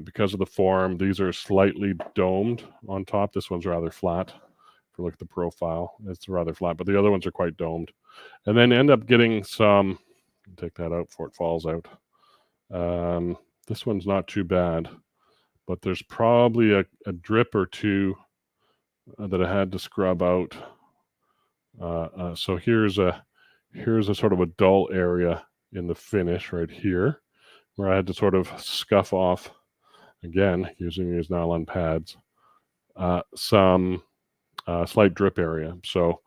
Because of the form, these are slightly domed on top. This one's rather flat. If you look at the profile, it's rather flat, but the other ones are quite domed. And then end up getting some, take that out before it falls out. This one's not too bad, but there's probably a drip or two that I had to scrub out. So here's a sort of a dull area in the finish right here, where I had to sort of scuff off, again, using these nylon pads, some slight drip area. So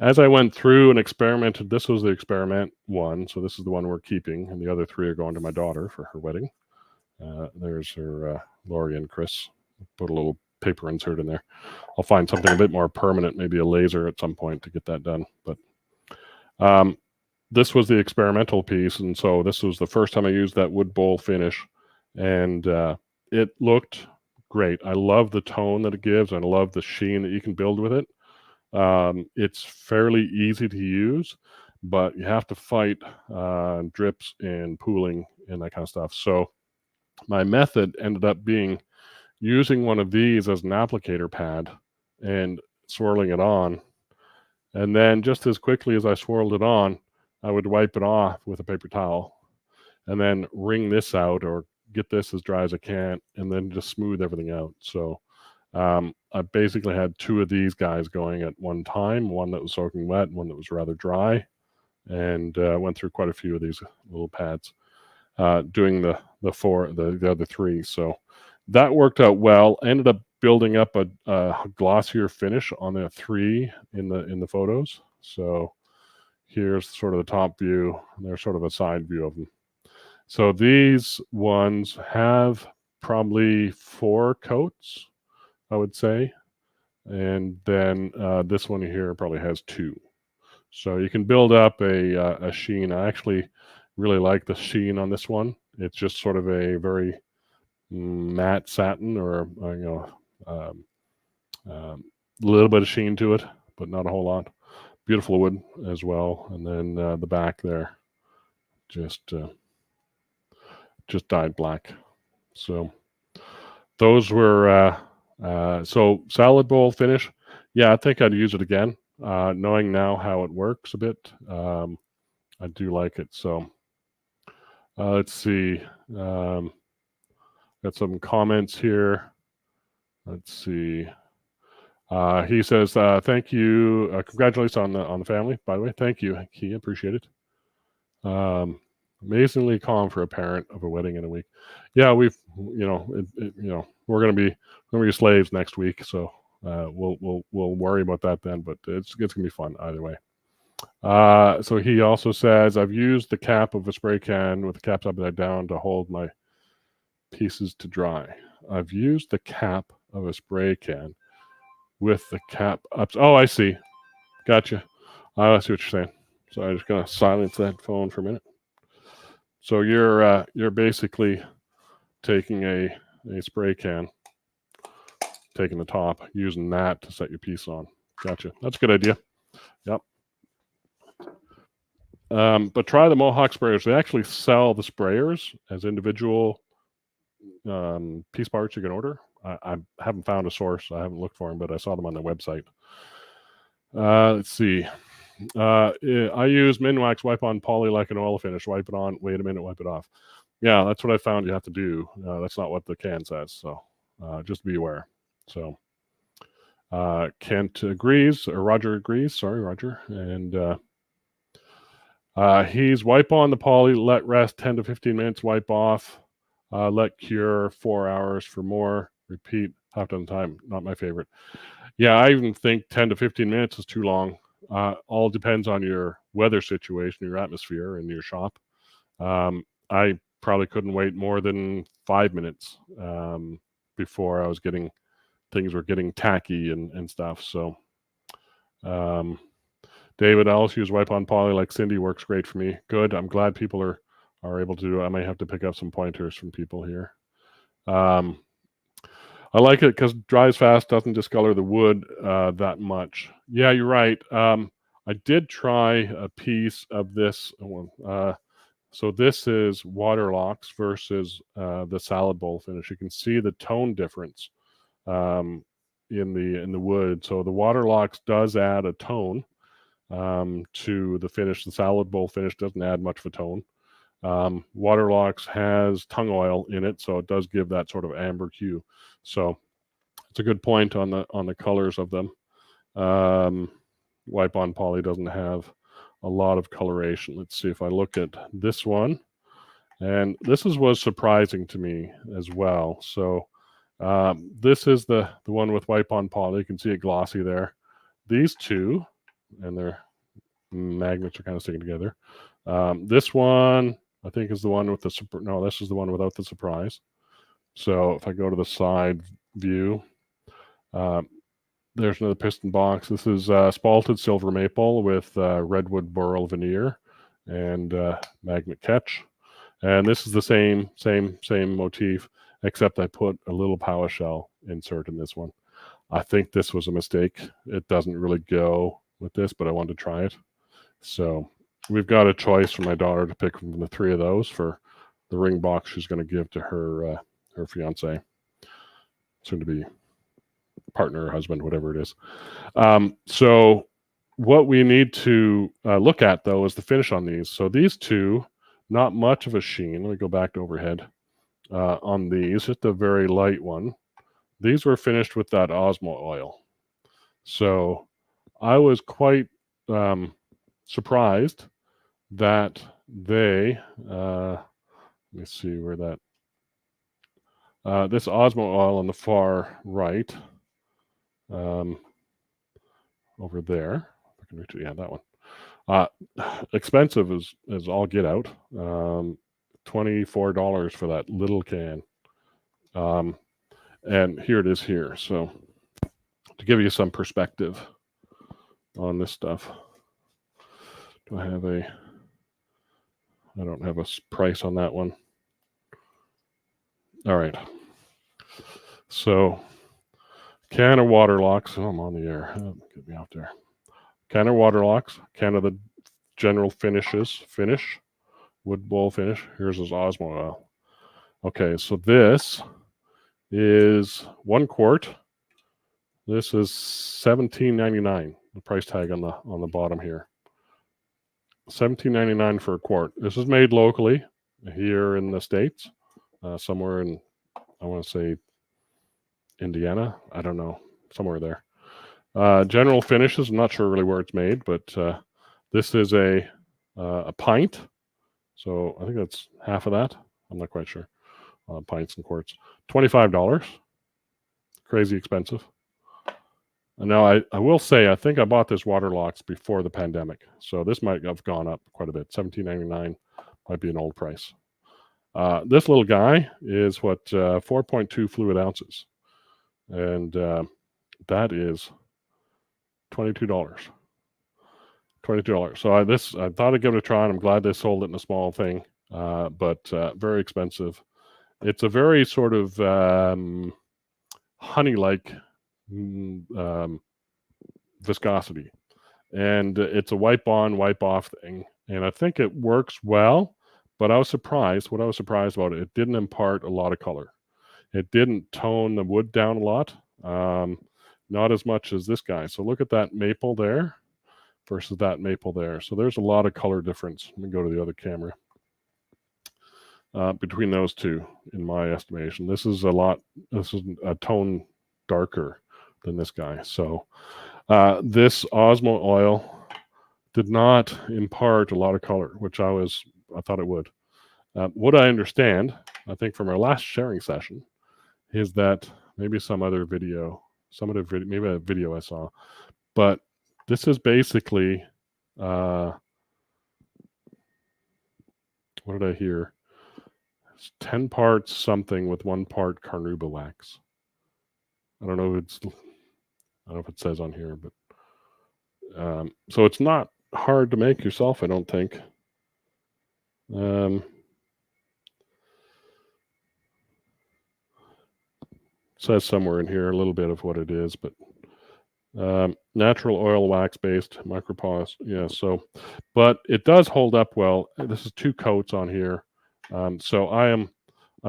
as I went through and experimented, this was the experiment one. So this is the one we're keeping, and the other three are going to my daughter for her wedding. There's her Lori and Chris. Put a little paper insert in there. I'll find something a bit more permanent, maybe a laser at some point to get that done. But this was the experimental piece, and so this was the first time I used that wood bowl finish, and it looked great. I love the tone that it gives, and I love the sheen that you can build with it. It's fairly easy to use, but you have to fight drips and pooling and that kind of stuff. So my method ended up being using one of these as an applicator pad and swirling it on. And then just as quickly as I swirled it on, I would wipe it off with a paper towel and then wring this out or get this as dry as I can and then just smooth everything out. So I basically had two of these guys going at one time, one that was soaking wet and one that was rather dry, and went through quite a few of these little pads doing the other three. So that worked out well. I ended up building up a glossier finish on the three in the photos. So here's sort of the top view. There's sort of a side view of them. So these ones have probably 4 coats, I would say. And then this one here probably has 2. So you can build up a sheen. I actually really like the sheen on this one. It's just sort of a very matte satin, or a little bit of sheen to it, but not a whole lot. Beautiful wood as well. And then the back there just dyed black. So those were so salad bowl finish. Yeah, I think I'd use it again. Knowing now how it works a bit, I do like it. So let's see. Got some comments here. Let's see. He says, "Thank you. Congratulations on the family. By the way, thank you. He appreciate it. Amazingly calm for a parent of a wedding in a week. Yeah, we're gonna be slaves next week, so we'll worry about that then. But it's gonna be fun either way." So he also says, "I've used the cap of a spray can with the caps upside down to hold my pieces to dry. I've used the cap of a spray can with the cap up." Oh, I see. Gotcha. I see what you're saying. So I'm just gonna silence that phone for a minute. So you're basically taking a spray can, taking the top, using that to set your piece on. Gotcha. That's a good idea. Yep. But try the Mohawk sprayers. They actually sell the sprayers as individual piece parts you can order. I haven't found a source. I haven't looked for them, but I saw them on their website. Let's see. I use Minwax wipe on poly like an oil finish. Wipe it on. Wait a minute. Wipe it off. Yeah, that's what I found you have to do. That's not what the can says. So just be aware. So Kent agrees, or Roger agrees. Sorry, Roger. And he's wipe on the poly, let rest 10 to 15 minutes, wipe off, let cure 4 hours for more, repeat half done time. Not my favorite. Yeah, I even think 10 to 15 minutes is too long. All depends on your weather situation, your atmosphere, and your shop. I probably couldn't wait more than 5 minutes before things were getting tacky and stuff. So, David, I'll use wipe on poly like Cindy works great for me. Good. I'm glad people are able to do it. I may have to pick up some pointers from people here. I like it because dries fast, doesn't discolor the wood that much. Yeah, you're right. I did try a piece of this one. So this is Waterlocks versus the salad bowl finish. You can see the tone difference in the wood. So the Waterlocks does add a tone to the finish. The salad bowl finish doesn't add much of a tone. Waterlocks has tung oil in it, so it does give that sort of amber hue. So it's a good point on the colors of them. Wipe on poly doesn't have a lot of coloration. Let's see if I look at this one, and this was surprising to me as well. So this is the one with wipe on poly. You can see it glossy there. These two, and their magnets are kind of sticking together. This one I think is the one with the no, this is the one without the surprise. So if I go to the side view, there's another piston box. This is spalted silver maple with redwood burl veneer and magnet catch. And this is the same motif, except I put a little power shell insert in this one. I think this was a mistake. It doesn't really go with this, but I wanted to try it. So we've got a choice for my daughter to pick from the three of those for the ring box she's going to give to her fiance, soon to be partner or husband, whatever it is. So what we need to look at, though, is the finish on these. So these two, not much of a sheen. Let me go back to overhead on these, just a very light one. These were finished with that Osmo oil. So I was quite surprised that they, let me see where that, this Osmo oil on the far right, over there, I can reach it, yeah, that one. Expensive as all get out. $24 for that little can. And here it is here. So to give you some perspective on this stuff, I don't have a price on that one. All right. So can of Waterlocks. Oh, I'm on the air. Oh, get me out there. Can of Waterlocks. Can of the general finish. Wood bowl finish. Here's his Osmo oil. Okay, so this is 1 quart. This is $17.99. The price tag on the bottom here. $17.99 for a quart. This is made locally here in the States, somewhere in, I want to say, Indiana. I don't know, somewhere there. General finishes. I'm not sure really where it's made, but this is a pint. So I think that's half of that. I'm not quite sure. Pints and quarts. $25. Crazy expensive. And now I will say, I think I bought this Waterlocks before the pandemic. So this might have gone up quite a bit. $17.99 might be an old price. This little guy is what, 4.2 fluid ounces. And that is $22. $22. So I thought I'd give it a try, and I'm glad they sold it in a small thing, but very expensive. It's a very sort of honey-like viscosity, and it's a wipe-on, wipe-off thing, and I think it works well. But I was surprised. What I was surprised about it didn't impart a lot of color. It didn't tone the wood down a lot, not as much as this guy. So look at that maple there versus that maple there. So there's a lot of color difference. Let me go to the other camera. Between those two, in my estimation, this is a tone darker than this guy. So this Osmo oil did not impart a lot of color, which I thought it would. What I understand, I think from our last sharing session, is that maybe maybe a video I saw, but this is basically, what did I hear? It's 10 parts something with 1 part carnauba wax. I don't know if it says on here, but so it's not hard to make yourself, I don't think. Says somewhere in here a little bit of what it is, but natural oil wax based micropause. Yeah, so, but it does hold up well. This is 2 coats on here. So I'm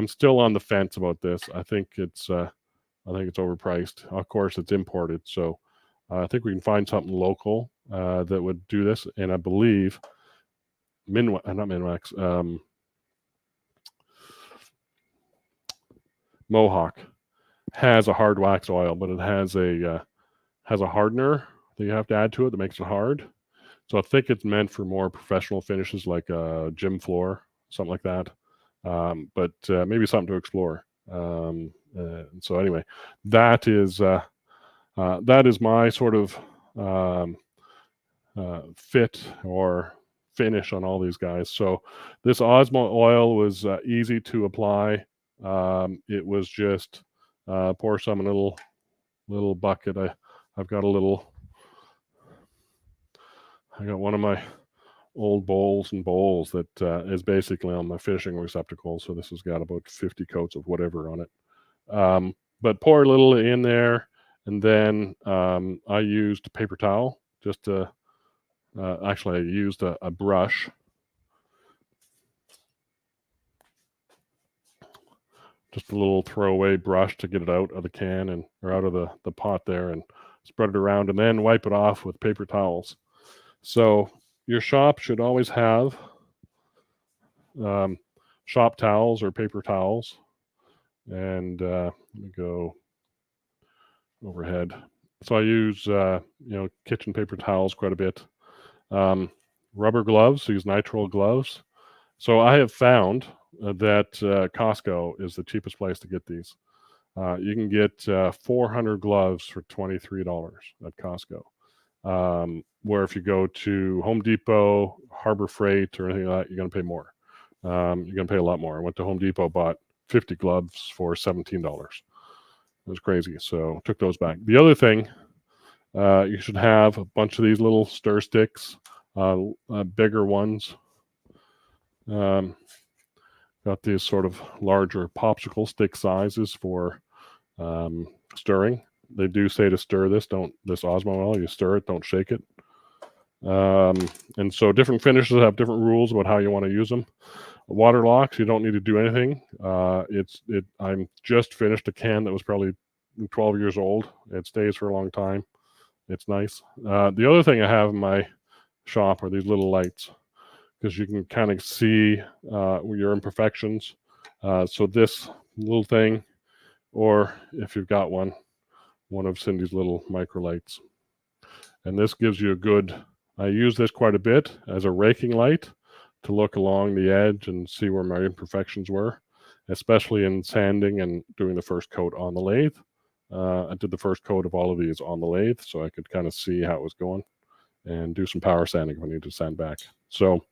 still on the fence about this. I think it's overpriced. Of course, it's imported, so I think we can find something local that would do this. And I believe Mohawk has a hard wax oil, but it has a hardener that you have to add to it that makes it hard. So I think it's meant for more professional finishes, like a gym floor, something like that. But maybe something to explore. So anyway, that is my sort of fit or finish on all these guys. So this Osmo oil was easy to apply. It was just pour some in a little bucket. I got one of my old bowls that is basically on my fishing receptacle. So this has got about 50 coats of whatever on it. But pour a little in there, and then I used a paper towel just to. Actually, I used a brush. Just a little throwaway brush to get it out of the can or out of the pot there, and spread it around, and then wipe it off with paper towels. So your shop should always have shop towels or paper towels. And let me go overhead. So I use kitchen paper towels quite a bit. Rubber gloves, use nitrile gloves. So I have found that Costco is the cheapest place to get these. You can get 400 gloves for $23 at Costco. Where if you go to Home Depot, Harbor Freight, or anything like that, you're going to pay more. You're going to pay a lot more. I went to Home Depot, bought 50 gloves for $17. It was crazy, so took those back. The other thing, you should have a bunch of these little stir sticks, bigger ones. Got these sort of larger popsicle stick sizes for stirring. They do say to stir this Osmo oil. You stir it, don't shake it. And so different finishes have different rules about how you want to use them. Water locks, you don't need to do anything. I'm just finished a can that was probably 12 years old. It stays for a long time. It's nice. The other thing I have in my shop are these little lights, because you can kind of see your imperfections. So this little thing, or if you've got one of Cindy's little micro lights. And this gives you I use this quite a bit as a raking light to look along the edge and see where my imperfections were, especially in sanding and doing the first coat on the lathe. I did the first coat of all of these on the lathe, so I could kind of see how it was going and do some power sanding if I need to sand back. So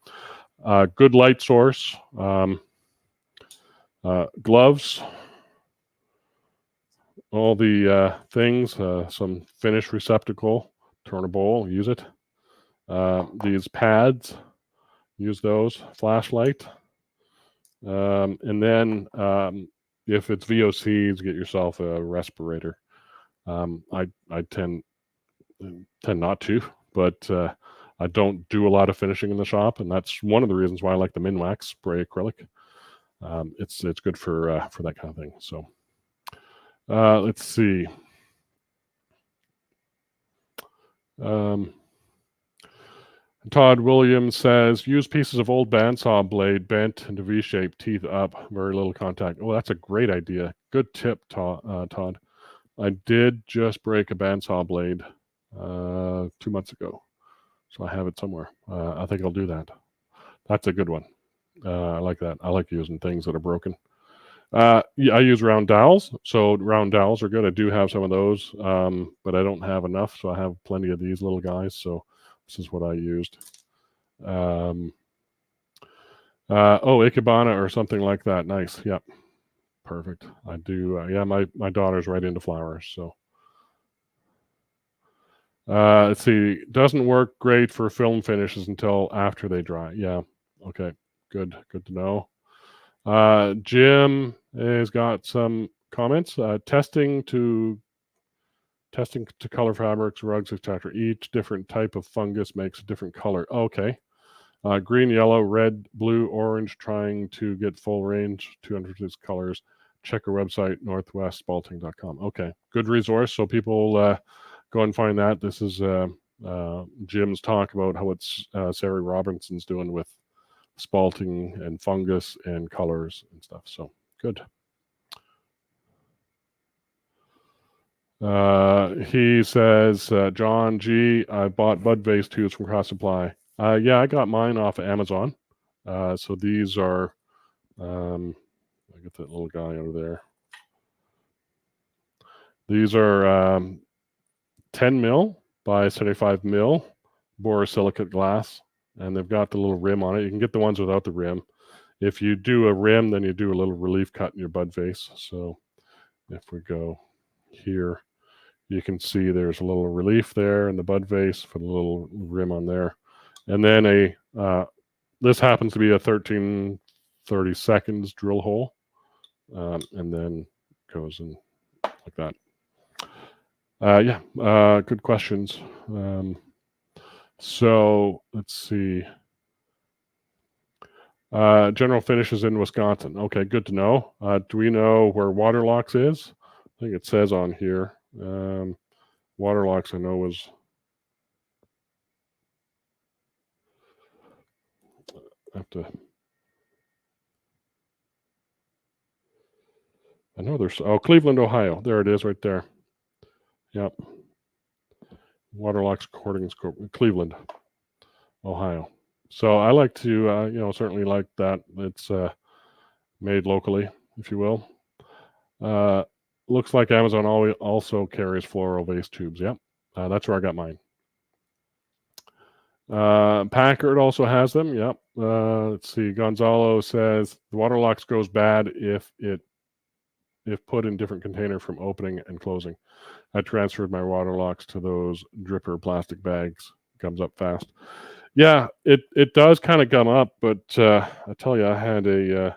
good light source. Gloves, all the things, some finish receptacle, turn a bowl, use it. These pads, use those. Flashlight. And then if it's VOCs, get yourself a respirator. I tend not to, but I don't do a lot of finishing in the shop, and that's one of the reasons why I like the Minwax spray acrylic. It's good for that kind of thing. So let's see. Todd Williams says, use pieces of old bandsaw blade bent into V-shape, teeth up, very little contact. Oh, that's a great idea. Good tip, Todd. I did just break a bandsaw blade 2 months ago, so I have it somewhere. I think I'll do that. That's a good one. I like that. I like using things that are broken. Yeah, I use round dowels, so round dowels are good. I do have some of those, but I don't have enough, so I have plenty of these little guys. So this is what I used. Ikebana or something like that. Nice. Yep. Perfect. I do. Yeah, my daughter's right into flowers. So let's see. Doesn't work great for film finishes until after they dry. Yeah. Okay. Good. Good to know. Jim has got some comments. Testing to color fabrics, rugs, etc. Each different type of fungus makes a different color. Okay. Green, yellow, red, blue, orange, trying to get full range, 206 colors. Check our website, northwestspalting.com. Okay, good resource. So people go and find that. This is Jim's talk about how it's Sarah Robinson's doing with spalting and fungus and colors and stuff. So good. He says, John G, I bought bud vase tubes from Cross Supply. Yeah, I got mine off of Amazon. So these are, I get that little guy over there. These are 10 mil by 75 mil borosilicate glass, and they've got the little rim on it. You can get the ones without the rim. If you do a rim, then you do a little relief cut in your bud vase. So if we go here, you can see there's a little relief there in the bud vase for the little rim on there. And then this happens to be a 1330 seconds drill hole, and then goes in like that. Yeah, good questions. So let's see. General Finishes in Wisconsin. Okay, good to know. Do we know where Waterlocks is? I think it says on here. Waterlocks, I know, was. I have to. I know there's. Oh, Cleveland, Ohio. There it is, right there. Yep. Waterlocks Recordings, Cleveland, Ohio. So I like to, certainly like that. It's made locally, if you will. Looks like Amazon also carries floral vase tubes. Yep, that's where I got mine. Packard also has them. Yep. Let's see. Gonzalo says the Waterlocks goes bad if put in different container from opening and closing. I transferred my Waterlocks to those dripper plastic bags. Comes up fast. Yeah, it does kind of gum up, but I tell you, I had a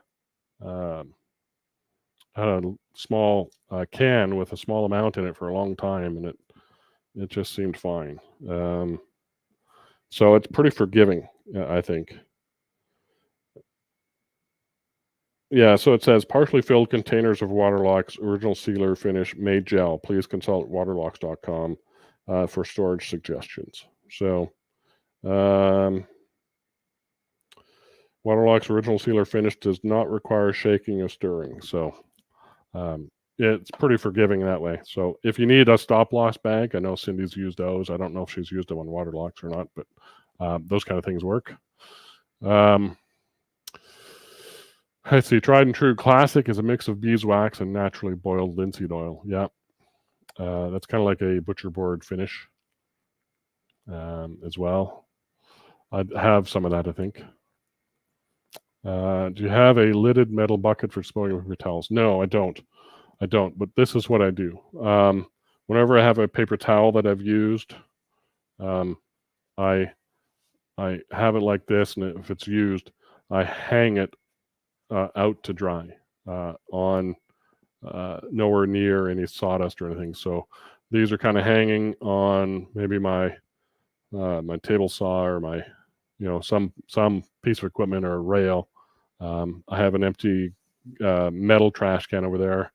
small can with a small amount in it for a long time, and it just seemed fine. So it's pretty forgiving, I think. Yeah, so it says partially filled containers of Waterlocks, original sealer finish, made gel. Please consult waterlocks.com for storage suggestions. So, Waterlocks original sealer finish does not require shaking or stirring. So, it's pretty forgiving that way. So, if you need a stop loss bag, I know Cindy's used those. I don't know if she's used them on Waterlocks or not, but those kind of things work. I see. Tried and True Classic is a mix of beeswax and naturally boiled linseed oil. Yeah. That's kind of like a butcher board finish as well. I have some of that, I think. Do you have a lidded metal bucket for disposing of your towels? No, I don't. But this is what I do. Whenever I have a paper towel that I've used, I have it like this, and if it's used, I hang it out to dry on nowhere near any sawdust or anything. So these are kind of hanging on maybe my table saw or my some piece of equipment or a rail. I have an empty metal trash can over there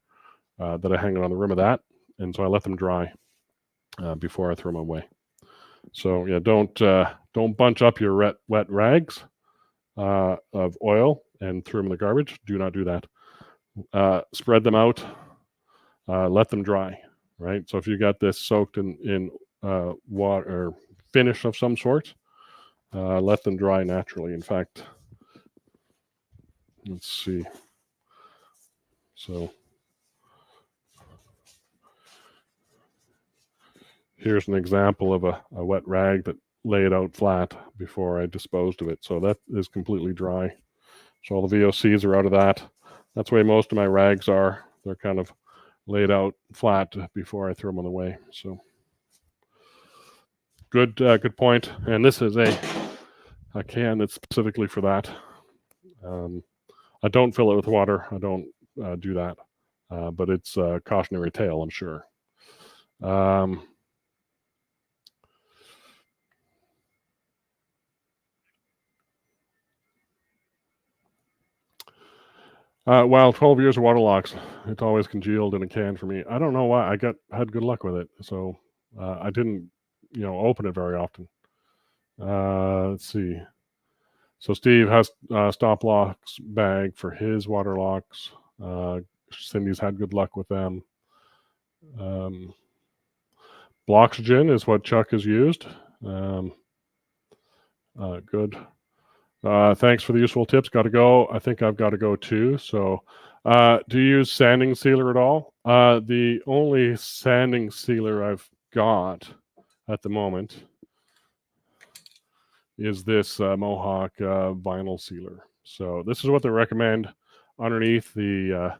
that I hang on the rim of that, and so I let them dry before I throw them away. So yeah, don't bunch up your wet rags of oil and throw them in the garbage. Do not do that. Spread them out. Let them dry. right? So if you got this soaked in water or finish of some sort, let them dry naturally. In fact, let's see. So here's an example of a wet rag that laid out flat before I disposed of it. So that is completely dry. So all the VOCs are out of that. That's the way most of my rags are. They're kind of laid out flat before I throw them away. So good point. And this is a can that's specifically for that. I don't fill it with water. I don't do that. But it's a cautionary tale, I'm sure. Wow, 12 years of water locks. It's always congealed in a can for me. I don't know why. I had good luck with it. So I didn't, open it very often. Let's see. So Steve has stop locks bag for his water locks. Cindy's had good luck with them. Bloxygen is what Chuck has used. Good. Thanks for the useful tips. Got to go. I think I've got to go too. So, do you use sanding sealer at all? The only sanding sealer I've got at the moment is this Mohawk vinyl sealer. So this is what they recommend underneath the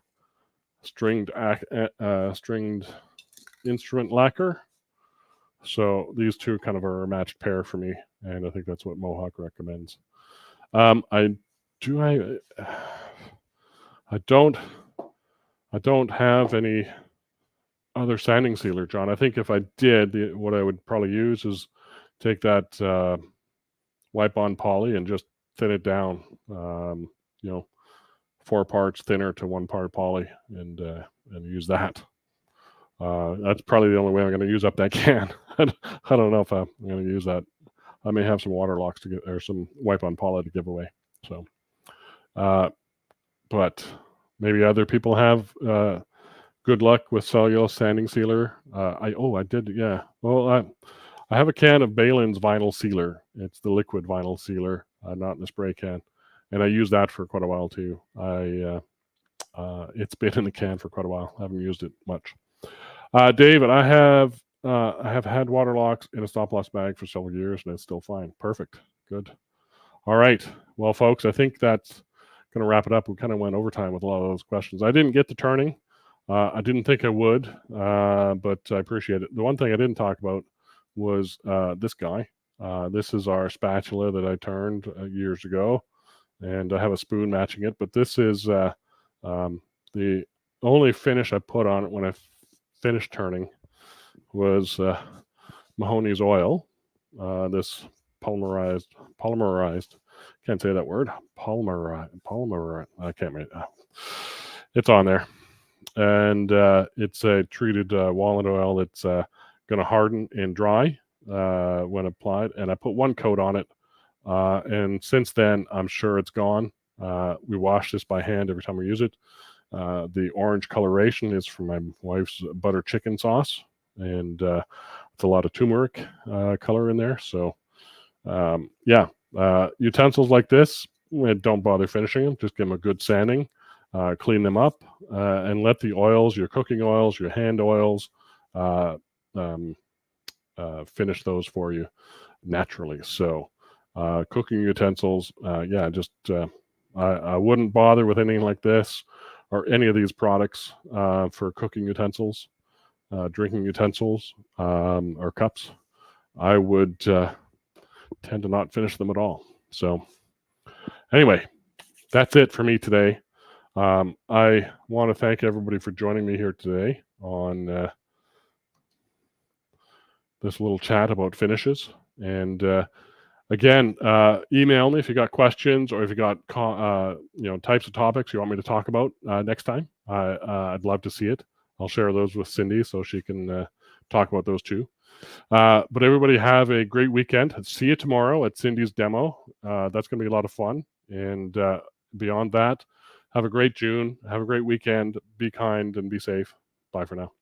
stringed instrument lacquer. So these two kind of are a matched pair for me, and I think that's what Mohawk recommends. I don't have any other sanding sealer, John. I think if I did, what I would probably use is take that wipe on poly and just thin it down. 4 parts thinner to 1 part poly, and use that. That's probably the only way I'm going to use up that can. I don't know if I'm going to use that. I may have some water locks to get, or some wipe on poly to give away. So, but maybe other people have good luck with cellulose sanding sealer. I did, yeah. Well, I have a can of Balin's vinyl sealer. It's the liquid vinyl sealer, not in the spray can, and I used that for quite a while too. It's been in the can for quite a while. I haven't used it much. David, I have had water locks in a stop loss bag for several years, and it's still fine. Perfect. Good. All right. Well, folks, I think that's going to wrap it up. We kind of went overtime with a lot of those questions. I didn't get to turning. I didn't think I would, but I appreciate it. The one thing I didn't talk about was this guy. This is our spatula that I turned years ago, and I have a spoon matching it. But this is the only finish I put on it when I finished turning was Mahoney's oil. This polymerized. Can't say that word. Polymer. I can't make. It's on there, and it's a treated walnut oil that's going to harden and dry when applied. And I put 1 coat on it, and since then I'm sure it's gone. We wash this by hand every time we use it. The orange coloration is from my wife's butter chicken sauce, and it's a lot of turmeric color in there. So, utensils like this, don't bother finishing them. Just give them a good sanding, clean them up, and let the oils, your cooking oils, your hand oils, finish those for you naturally. So, cooking utensils, I wouldn't bother with anything like this or any of these products for cooking utensils, drinking utensils, or cups. I would tend to not finish them at all. So anyway, that's it for me today. I want to thank everybody for joining me here today on this little chat about finishes. And again, email me if you got questions or if you got types of topics you want me to talk about next time. I'd love to see it. I'll share those with Cindy so she can talk about those too. But everybody have a great weekend. See you tomorrow at Cindy's demo. That's going to be a lot of fun. And beyond that, have a great June. Have a great weekend. Be kind and be safe. Bye for now.